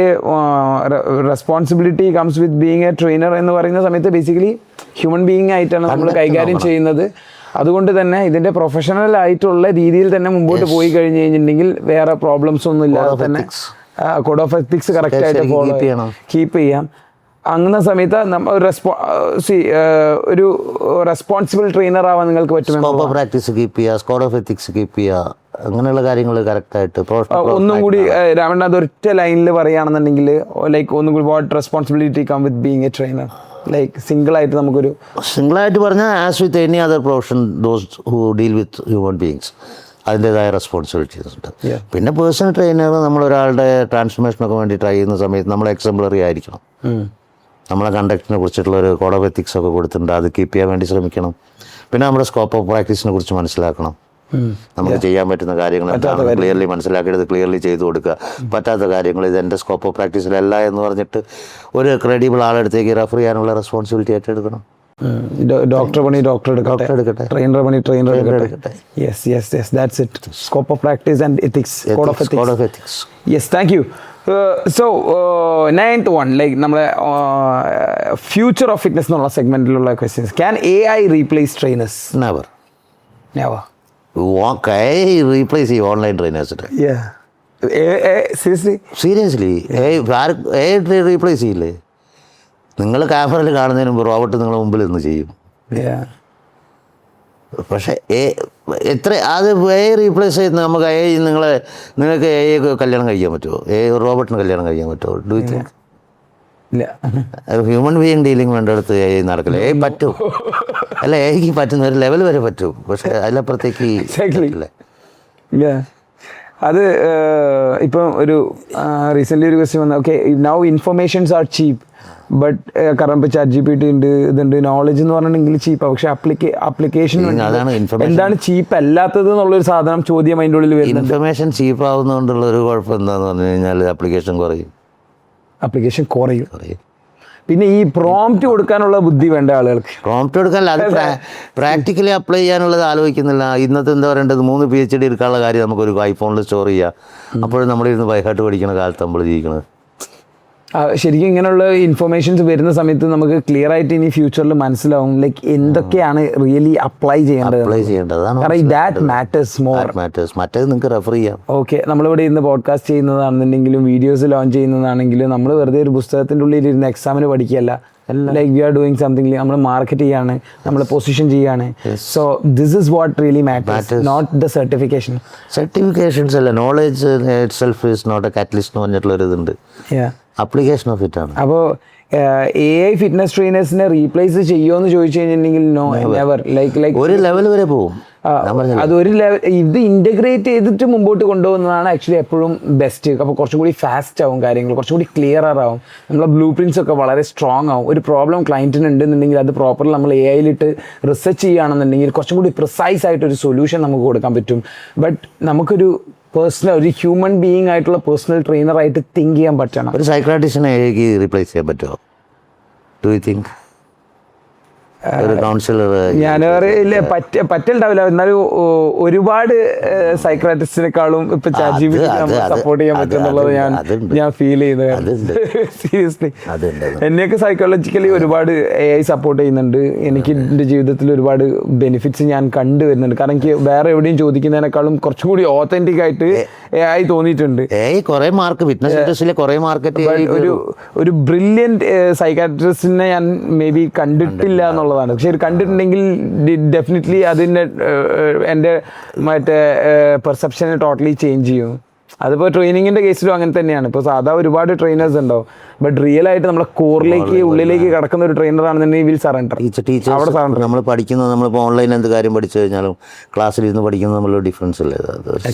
responsibility comes with being a trainer എന്ന് പറയുന്ന സമയത്ത് ബേസിക്കലി ഹ്യൂമൻ ബീയിങ് ആയിട്ടാണ് നമ്മൾ കൈകാര്യം ചെയ്യുന്നത്. അതുകൊണ്ട് തന്നെ ഇതിൻ്റെ പ്രൊഫഷണൽ ആയിട്ടുള്ള രീതിയിൽ തന്നെ മുമ്പോട്ട് പോയി കഴിഞ്ഞ് കഴിഞ്ഞിട്ടുണ്ടെങ്കിൽ വേറെ പ്രോബ്ലംസ് ഒന്നും ഇല്ലാതെ തന്നെ കോഡ് ഓഫ് എത്തിക്സ് കറക്റ്റ് ആയിട്ട് ഫോളോ കീപ്പ് ചെയ്യാം. അങ്ങനെ സമയത്ത് ഒരു റെസ്പോൺസിബിൾ ട്രെയിനർ ആവാൻ നിങ്ങൾക്ക് പറ്റും. പ്രാക്ടീസ് കീപ്പ് ചെയ്യുക, കോഡ് ഓഫ് എത്തിക്സ് കീപ്പ് ചെയ്യുക, അങ്ങനെയുള്ള കാര്യങ്ങൾ കറക്റ്റായിട്ട്. ഒന്നും കൂടി രാമണ്ണ അത് ഒറ്റ ലൈനിൽ പറയുകയാണെന്നുണ്ടെങ്കിൽ ലൈക്ക് ഒന്നും കൂടി what responsibility come with being a trainer? Like സിംഗിളായിട്ട് നമുക്കൊരു സിംഗിളായിട്ട് പറഞ്ഞാൽ as with any other profession those who deal with human beings അതിൻ്റെതായ റെസ്പോൺസിബിലിറ്റീസ് ഉണ്ട്. പിന്നെ പേഴ്സണൽ ട്രെയിനർ നമ്മളൊരാളുടെ ട്രാൻസ്ഫോർമേഷനൊക്കെ വേണ്ടി ട്രൈ ചെയ്യുന്ന സമയത്ത് നമ്മൾ എക്സാംപ്ലറി ആയിരിക്കണം. നമ്മളെ കണ്ടക്റ്റിനെ കുറിച്ചിട്ടുള്ള ഒരു കോഡ് ഓഫ് എത്തിക്സ് ഒക്കെ കൊടുത്തിട്ടുണ്ട്, അത് കീപ്പ് ചെയ്യാൻ വേണ്ടി ശ്രമിക്കണം. പിന്നെ നമ്മുടെ സ്കോപ്പ് ഓഫ് പ്രാക്ടീസിനെ കുറിച്ച് മനസ്സിലാക്കണം. നമുക്ക് ചെയ്യാൻ പറ്റുന്ന കാര്യങ്ങൾ എന്താണ് ക്ലിയർലി മനസ്സിലാക്കിയത് ക്ലിയർലി ചെയ്തു കൊടുക്കുക. പറ്റാത്ത കാര്യങ്ങൾ ഇത് എൻ്റെ സ്കോപ്പ് ഓഫ് പ്രാക്ടീസിലല്ല എന്ന് പറഞ്ഞിട്ട് ഒരു ക്രെഡിബിൾ ആളെടുത്തേക്ക് റെഫർ ചെയ്യാനുള്ള റെസ്പോൺസിബിലിറ്റി ഏറ്റെടുക്കണം. ഡോക്ടർ പണി ഡോക്ടർ എടുക്കട്ടെ, ട്രെയിനർ പണി ട്രെയിനർ എടുക്കട്ടെ. Yes that's it. Scope of practice and ethics, code of ethics. Yes, thank you. So 9th one, like നമ്മളെ ഫ്യൂച്ചർ ഓഫ് ഫിറ്റ്നസ് എന്നുള്ള സെഗ്മെന്റിലുള്ള questions. Can AI replace trainers? Never. Never. Replace ചെയ്യും online ട്രെയിനേഴ്സിന്. Yeah. Seriously? Seriously replace ചെയ്യില്ലേ? നിങ്ങൾ ക്യാമറയിൽ കാണുന്നതിന് മുമ്പ് റോബോട്ട് നിങ്ങളുടെ മുമ്പിൽ നിന്ന് ചെയ്യും. Yeah. പക്ഷേ എത്ര അത് റീപ്ലേസ് ചെയ്ത് നമുക്ക് നിങ്ങൾക്ക് കല്യാണം കഴിക്കാൻ പറ്റുമോ? റോബോട്ടിന് കല്യാണം കഴിക്കാൻ പറ്റുമോ? Do you think? ഇല്ല. ഹ്യൂമൻ ബീയിങ് ഡീലിംഗ് വേണ്ടടുത്ത് നടക്കില്ല. പറ്റും, അല്ല എനിക്ക് പറ്റുന്ന ഒരു ലെവൽ വരെ പറ്റും, പക്ഷെ അതിലപ്പുറത്തേക്ക് ഇല്ല. അത് ഇപ്പം ഒരു റീസെൻ്റ്ലി ഒരു ക്വസ്റ്റ്യൻ വന്ന okay now informations R cheap but കാരണം ഇപ്പോൾ ChatGPT ഉണ്ട്, ഇതുണ്ട്, നോളജ് എന്ന് പറഞ്ഞിട്ടുണ്ടെങ്കിൽ ചീപ്പാണ്. പക്ഷെ അപ്ലിക്കേഷൻ എന്താണ് ചീപ്പ് അല്ലാത്തത് എന്നുള്ളൊരു സാധനം ചോദ്യം അതിൻ്റെ ഉള്ളിൽ വരുന്നത്. ഇൻഫർമേഷൻ ചീപ്പ് ആവുന്നതുകൊണ്ടുള്ള ഒരു കുഴപ്പം എന്താണെന്ന് പറഞ്ഞു കഴിഞ്ഞാൽ അപ്ലിക്കേഷൻ കുറയും. പിന്നെ ഈ പ്രോംപ്റ്റ് കൊടുക്കാനുള്ള ബുദ്ധി വേണ്ട ആളുകൾക്ക്. പ്രോംപ്റ്റ് കൊടുക്കാനല്ല, അത് പ്രാക്ടിക്കലി അപ്ലൈ ചെയ്യാനുള്ളത് ആലോചിക്കുന്നില്ല. ഇന്നത്തെ എന്താ പറയേണ്ടത്, 3 PhD എടുക്കാനുള്ള കാര്യം നമുക്കൊരു ഐഫോണിൽ സ്റ്റോർ ചെയ്യാം. അപ്പോഴും നമ്മളിരുന്ന് ബൈഹാർട്ട് പഠിക്കുന്ന കാലത്ത് നമ്മൾ ജീവിക്കുന്നത്. ശരിക്കും ഇങ്ങനെയുള്ള ഇൻഫർമേഷൻസ് വരുന്ന സമയത്ത് നമുക്ക് ക്ലിയർ ആയിട്ട് ഇനി ഫ്യൂച്ചറിൽ മനസ്സിലാവും ലൈക്ക് എന്തൊക്കെയാണ് റിയലി അപ്ലൈ ചെയ്യേണ്ടത്. മറ്റേത് നിങ്ങൾക്ക് റെഫർ ചെയ്യാം. ഓക്കെ, നമ്മളിവിടെ ഇരുന്ന് പോഡ്കാസ്റ്റ് ചെയ്യുന്നതാണെന്നുണ്ടെങ്കിലും വീഡിയോസ് ലോഞ്ച് ചെയ്യുന്നതാണെങ്കിലും നമ്മൾ വെറുതെ ഒരു പുസ്തകത്തിൻ്റെ ഉള്ളിൽ ഇരുന്ന് എക്സാമിന് പഠിക്കുകയല്ല. Like we are doing something, നമ്മൾ മാർക്കറ്റ് ചെയ്യാണ്, നമ്മൾ പൊസിഷൻ ചെയ്യാണ്. So this is what really matters, not the certifications അല്ല, knowledge itself is not a catalyst എന്ന് പറഞ്ഞിട്ടുള്ള ഒരു ഇതുണ്ട്. അപ്ലിക്കേഷൻ ഓഫ് ഇറ്റ് ആണ്. അപ്പോൾ AI ഫിറ്റ്നസ് ട്രെയിനേഴ്സിനെ റീപ്ലേസ് ചെയ്യുമോ എന്ന് ചോദിച്ചു കഴിഞ്ഞിട്ടുണ്ടെങ്കിൽ നോ, നെവർ. ലൈക്ക് ഒരു ലെവൽ വരെ പോകും. അതൊരു ലെവൽ ഇത് ഇൻ്റഗ്രേറ്റ് ചെയ്തിട്ട് മുമ്പോട്ട് കൊണ്ടുപോകുന്നതാണ് ആക്ച്വലി എപ്പോഴും ബെസ്റ്റ്. അപ്പോൾ കുറച്ചും കൂടി ഫാസ്റ്റ് ആവും കാര്യങ്ങൾ, കുറച്ചും കൂടി ക്ലിയറർ ആവും, നമ്മളെ ബ്ലൂ പ്രിൻറ്റ്സ് ഒക്കെ വളരെ സ്ട്രോങ് ആവും. ഒരു പ്രോബ്ലം ക്ലയൻറ്റിന് ഉണ്ടെന്നുണ്ടെങ്കിൽ അത് പ്രോപ്പർലി നമ്മൾ AI-ലിട്ട് റിസർച്ച് ചെയ്യുകയാണെന്നുണ്ടെങ്കിൽ കുറച്ചും കൂടി പ്രിസൈസ് ആയിട്ടൊരു സൊല്യൂഷൻ നമുക്ക് കൊടുക്കാൻ പറ്റും. ബട്ട് നമുക്കൊരു പേഴ്സണൽ, ഒരു ഹ്യൂമൻ ബീയിങ് ആയിട്ടുള്ള പേഴ്സണൽ ട്രെയിനറായിട്ട് തിങ്ക് ചെയ്യാൻ പറ്റണം. ഒരു സൈക്രാട്ടിസ്റ്റിനെ AI-ക്ക് റീപ്ലേസ് ചെയ്യാൻ പറ്റുമോ? Do you think? ഒരു കൗൺസിലർ ഞാൻ പറയില്ല, പറ്റുണ്ടാവില്ല. എന്നാലും ഒരുപാട് സൈക്രാറ്റിസ്റ്റിനെക്കാളും ഇപ്പൊ ChatGPT സപ്പോർട്ട് ചെയ്യാൻ പറ്റുന്നുള്ളത് ഞാൻ ഫീൽ ചെയ്യുന്നത്. സീരിയസ്ലി എന്നെയൊക്കെ സൈക്കോളജിക്കലി ഒരുപാട് AI സപ്പോർട്ട് ചെയ്യുന്നുണ്ട്. എനിക്ക് എൻ്റെ ജീവിതത്തിൽ ഒരുപാട് ബെനിഫിറ്റ്സ് ഞാൻ കണ്ടുവരുന്നുണ്ട്. കാരണം എനിക്ക് വേറെ എവിടെയും ചോദിക്കുന്നതിനേക്കാളും കുറച്ചും കൂടി ഓത്തന്റിക് ആയിട്ട് AI തോന്നിയിട്ടുണ്ട്. ഒരു ബ്രില്യൻറ്റ് സൈക്കാട്രിസ്റ്റിനെ ഞാൻ മേ ബി കണ്ടിട്ടില്ല എന്നുള്ളതാണ്. പക്ഷെ കണ്ടിട്ടുണ്ടെങ്കിൽ ഡെഫിനറ്റ്ലി അതിൻ്റെ എൻ്റെ മറ്റേ പെർസെപ്ഷനെ ടോട്ടലി ചേഞ്ച് ചെയ്യും. അതിപ്പോൾ ട്രെയിനിങ്ങിൻ്റെ കേസിലും അങ്ങനെ തന്നെയാണ്. ഇപ്പോൾ സാധാ ഒരുപാട് ട്രെയിനേഴ്സ് ഉണ്ടാവും, ബട്ട് റിയൽ ആയിട്ട് നമ്മളെ കോറിലേക്ക് ഉള്ളിലേക്ക് കിടക്കുന്ന ഒരു ട്രെയിനർ ആണെന്നുണ്ടെങ്കിൽ വിൽ സറണ്ടർ. അവിടെ സറണ്ടർ. നമ്മൾ പഠിക്കുന്നത്, നമ്മളിപ്പോൾ ഓൺലൈൻ എന്ത് കാര്യം പഠിച്ചു കഴിഞ്ഞാലും ക്ലാസ്സിൽ ഇരുന്ന് പഠിക്കുന്നത് തമ്മിലുള്ള ഡിഫറൻസ് അല്ലേ?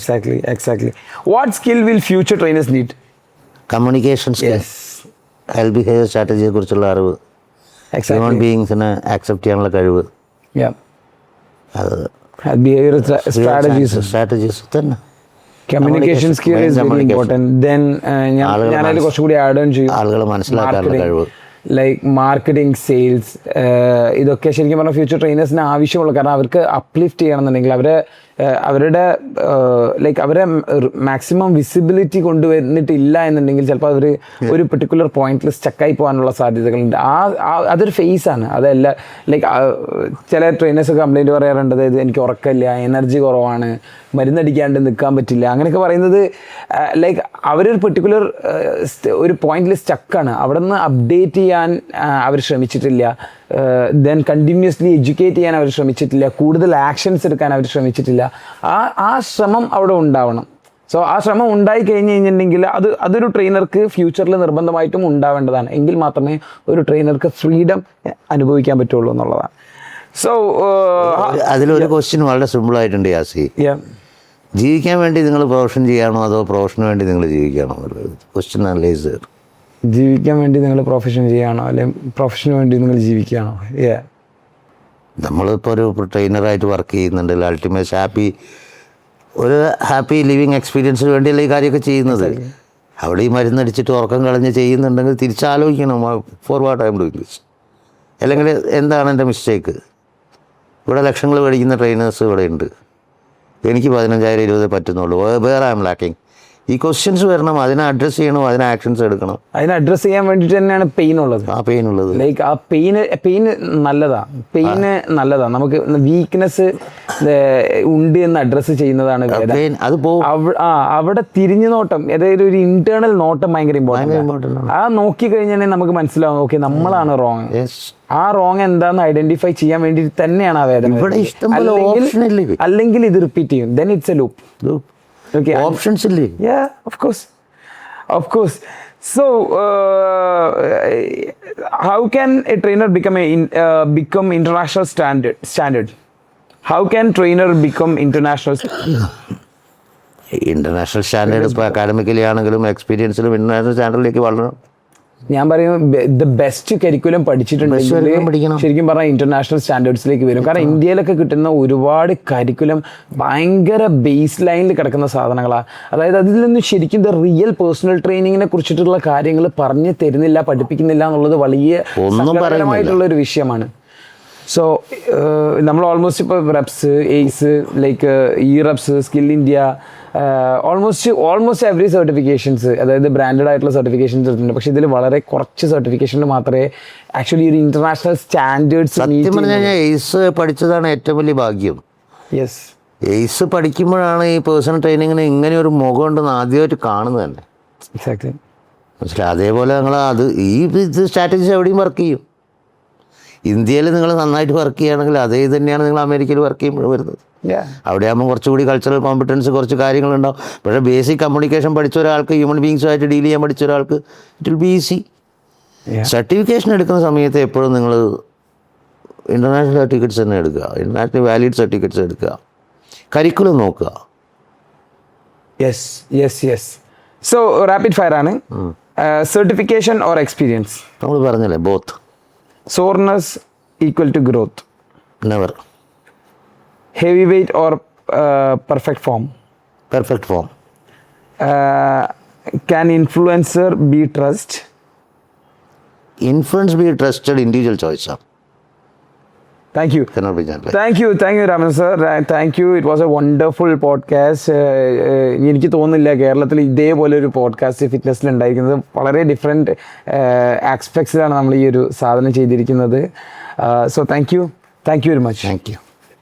Exactly. What skill will future trainers need? Communication skills, health behaviour സ്ട്രാറ്റജിയെ കുറിച്ചുള്ള അറിവ്, ഹ്യൂമൻ ബീയിങ്സിനെ ആക്സെപ്റ്റ് ചെയ്യാനുള്ള കഴിവ്, സ്ട്രാറ്റജീസ് തന്നെ. Communication skill is very important. Then ഞാനതിൽ കുറച്ചുകൂടി ആഡ് ഓൺ ചെയ്യും, ആളുകളെ മനസ്സിലാക്കാനുള്ള കഴിവ്, ലൈക്ക് മാർക്കറ്റിംഗ്, സെയിൽസ്. ഇതൊക്കെ ശരിക്കും പറഞ്ഞാൽ ഫ്യൂച്ചർ ട്രെയിനേഴ്സിന് ആവശ്യമുള്ള, കാരണം അവർക്ക് അപ്ലിഫ്റ്റ് ചെയ്യണമെന്നുണ്ടെങ്കിൽ അവരുടെ ലൈക്ക് അവരെ മാക്സിമം വിസിബിലിറ്റി കൊണ്ടുവന്നിട്ടില്ല എന്നുണ്ടെങ്കിൽ ചിലപ്പോൾ അവർ ഒരു പെർട്ടിക്കുലർ പോയിന്റിൽ സ്റ്റക്കായി പോകാനുള്ള സാധ്യതകളുണ്ട്. അതൊരു ഫേസാണ്. അതല്ല ലൈക്ക് ചില ട്രെയിനേഴ്സ് കംപ്ലൈൻറ്റ് പറയാറുണ്ട്, അതായത് എനിക്ക് ഉറക്കമില്ല, എനർജി കുറവാണ്, മരുന്നടിക്കാണ്ട് നിൽക്കാൻ പറ്റില്ല, അങ്ങനെയൊക്കെ പറയുന്നത് ലൈക്ക് അവരൊരു പെർട്ടിക്കുലർ ഒരു പോയിന്റിൽ സ്റ്റക്കാണ്. അവിടെ നിന്ന് അപ്ഡേറ്റ് ചെയ്യാൻ അവർ ശ്രമിച്ചിട്ടില്ല. ദെൻ കണ്ടിന്യൂസ്ലി എഡ്യൂക്കേറ്റ് ചെയ്യാൻ അവർ ശ്രമിച്ചിട്ടില്ല. കൂടുതൽ ആക്ഷൻസ് എടുക്കാൻ അവർ ശ്രമിച്ചിട്ടില്ല. ആ ശ്രമം അവിടെ ഉണ്ടാവണം. സോ ആ ശ്രമം ഉണ്ടായി കഴിഞ്ഞ് കഴിഞ്ഞിട്ടുണ്ടെങ്കിൽ അതൊരു ട്രെയിനർക്ക് ഫ്യൂച്ചറിൽ നിർബന്ധമായിട്ടും ഉണ്ടാവേണ്ടതാണ്. എങ്കിൽ മാത്രമേ ഒരു ട്രെയിനർക്ക് ഫ്രീഡം അനുഭവിക്കാൻ പറ്റുള്ളൂ എന്നുള്ളതാണ്. സോ അതിലൊരു ക്വസ്റ്റ്യൻ വളരെ സിമ്പിൾ ആയിട്ടുണ്ട് യാസി. ജീവിക്കാൻ വേണ്ടി നിങ്ങൾ പ്രൊഫഷൻ ചെയ്യാണോ അതോ പ്രൊഫഷന് വേണ്ടി നിങ്ങൾ ജീവിക്കുകയാണോ എന്നുള്ളത് ക്വസ്റ്റ്യൻ അനലൈസ്. ജീവിക്കാൻ വേണ്ടി നിങ്ങൾ പ്രൊഫഷൻ ചെയ്യുകയാണോ അല്ലെങ്കിൽ പ്രൊഫഷന് വേണ്ടി നിങ്ങൾ ജീവിക്കുകയാണോ? നമ്മളിപ്പോൾ ഒരു ട്രെയിനറായിട്ട് വർക്ക് ചെയ്യുന്നുണ്ടെങ്കിൽ അൾട്ടിമേറ്റ് ഒരു ഹാപ്പി ലിവിങ് എക്സ്പീരിയൻസിന് വേണ്ടിയല്ല ഈ കാര്യമൊക്കെ ചെയ്യുന്നത്. അവിടെ ഈ മരുന്നടിച്ചിട്ട് ഉറക്കം കളഞ്ഞ് ചെയ്യുന്നുണ്ടെങ്കിൽ തിരിച്ചാലോചിക്കണം, for what I'm doing this, അല്ലെങ്കിൽ എന്താണ് എൻ്റെ മിസ്റ്റേക്ക്. ഇവിടെ ലക്ഷങ്ങൾ മേടിക്കുന്ന ട്രെയിനേഴ്സ് ഇവിടെ ഉണ്ട്, എനിക്ക് 15,000-20 പറ്റുന്നുള്ളൂ, വേറെ ഐ എം ലാക്കിങ്. ഈ ക്വസ്റ്റ്യൻസ് വരണം, അതിനെ അഡ്രസ്സ് ചെയ്യണം, അതിനെ ആക്ഷൻസ് എടുക്കണം. അതിനെ അഡ്രസ്സ് ചെയ്യാൻ വേണ്ടിയിട്ട് തന്നെയാണ് പെയിൻ ഉള്ളത്. ആ പെയിൻ ഉള്ളത് ലൈക്ക് ആ പെയിന് നല്ലതാ നമുക്ക് വീക്ക്നെസ് ഉണ്ട് എന്ന് അഡ്രസ്സ് ചെയ്യുന്നതാണ് പെയിൻ. അത് അവിടെ തിരിഞ്ഞു നോട്ടം, അതായത് ഒരു ഇന്റേണൽ നോട്ടം ഭയങ്കര ഇമ്പോർട്ടൻ്റ്. ആ നോക്കി കഴിഞ്ഞാൽ നമുക്ക് മനസ്സിലാവും ഓക്കെ നമ്മളാണ് റോങ്. ആ റോങ് എന്താന്ന് ഐഡന്റിഫൈ ചെയ്യാൻ വേണ്ടി തന്നെയാണ് ആ വേദന. അല്ലെങ്കിൽ ഇത് റിപ്പീറ്റ് ചെയ്യും, then it's a loop. Okay. Options ഇല്ലേ? Yeah, of course. So how can a trainer become international standard? How can trainer become international? International standard ഇപ്പോൾ അക്കാഡമിക്കലി ആണെങ്കിലും എക്സ്പീരിയൻസിലും ഇന്റർനാഷണൽ സ്റ്റാൻഡേർഡിലേക്ക് വളരണം. ഞാൻ പറയും ദ ബെസ്റ്റ് കരിക്കുലം പഠിച്ചിട്ടുണ്ടെങ്കിൽ ശരിക്കും പറഞ്ഞാൽ ഇന്റർനാഷണൽ സ്റ്റാൻഡേർഡ്സിലേക്ക് വരും. കാരണം ഇന്ത്യയിലൊക്കെ കിട്ടുന്ന ഒരുപാട് കരിക്കുലം ഭയങ്കര ബേസ് ലൈനിൽ കിടക്കുന്ന സാധനങ്ങളാണ്. അതായത് അതിൽ നിന്ന് ശരിക്കും ദ റിയൽ പേഴ്സണൽ ട്രെയിനിങ്ങിനെ കുറിച്ചിട്ടുള്ള കാര്യങ്ങൾ പറഞ്ഞു തരുന്നില്ല, പഠിപ്പിക്കുന്നില്ല എന്നുള്ളത് വലിയ സങ്കടകരമായിട്ടുള്ള ഒരു വിഷയമാണ്. സോ നമ്മൾ ഓൾമോസ്റ്റ് ഇപ്പോൾ റെപ്സ്, എയ്സ്, ലൈക്ക് ഈ reps, skill India, almost every certifications, അതായത് ബ്രാൻഡഡ് ആയിട്ടുള്ള സർട്ടിഫിക്കേഷൻസ് എടുത്തിട്ടുണ്ട്. പക്ഷേ ഇതിൽ വളരെ കുറച്ച് സർട്ടിഫിക്കേഷനിൽ മാത്രമേ ആക്ച്വലി ഒരു ഇന്റർനാഷണൽ സ്റ്റാൻഡേർഡ്സ്. സത്യം പറഞ്ഞാൽ എയ്സ് പഠിച്ചതാണ് ഏറ്റവും വലിയ ഭാഗ്യം. യെസ്, എയ്സ് പഠിക്കുമ്പോഴാണ് ഈ പേഴ്സണൽ ട്രെയിനിങ്ങിന് ഇങ്ങനെ ഒരു മുഖം ഉണ്ടെന്ന് ആദ്യമായിട്ട് കാണുന്നത് തന്നെ. എക്സാക്ട്ലി. മനസ്സിലായി. അതേപോലെ നിങ്ങൾ ഇത് സ്ട്രാറ്റജീസ് എവിടെയും വർക്ക് ചെയ്യും. ഇന്ത്യയിൽ നിങ്ങൾ നന്നായിട്ട് വർക്ക് ചെയ്യുകയാണെങ്കിൽ അതേ തന്നെയാണ് നിങ്ങൾ അമേരിക്കയിൽ വർക്ക് ചെയ്യുമ്പോൾ വരുന്നത്. അവിടെ ആകുമ്പോൾ കുറച്ചുകൂടി കൾച്ചറൽ കോമ്പറ്റൻസ് കുറച്ച് കാര്യങ്ങളുണ്ടാവും. പക്ഷേ ബേസിക് കമ്മ്യൂണിക്കേഷൻ പഠിച്ച ഒരാൾക്ക്, ഹ്യൂമൻ ബീങ്സുമായിട്ട് ഡീൽ ചെയ്യാൻ പഠിച്ച ഒരാൾക്ക് it will be easy. Certification എടുക്കുന്ന സമയത്ത് എപ്പോഴും നിങ്ങൾ ഇൻ്റർനാഷണൽ സർട്ടിഫിക്കറ്റ്സ് തന്നെ എടുക്കുക, ഇൻ്റർനാഷണൽ വാലിഡ് സർട്ടിഫിക്കറ്റ്സ് എടുക്കുക, കരിക്കുലം നോക്കുക. യെസ്. സോ റാപ്പിഡ് ഫയർ ആണ്. Certification or experience? നമ്മൾ പറഞ്ഞല്ലേ, both. Soreness equal to growth? Never. Heavyweight or perfect form? Perfect form. Can influencer be trust? Influence be a trusted individual choice, sir. Thank you. Cannot be gentle. Thank you, Raman sir. Thank you. It was a wonderful podcast. എനിക്ക് തോന്നുന്നില്ല കേരളത്തിൽ ഇതേപോലെ ഒരു podcast ഫിറ്റ്നസ്സിൽ ഉണ്ടായിരിക്കുന്നത്. വളരെ different ആസ്പെക്ട്സിലാണ് നമ്മൾ ഈ ഒരു സാധനം ചെയ്തിരിക്കുന്നത്. So thank you very much. Thank you.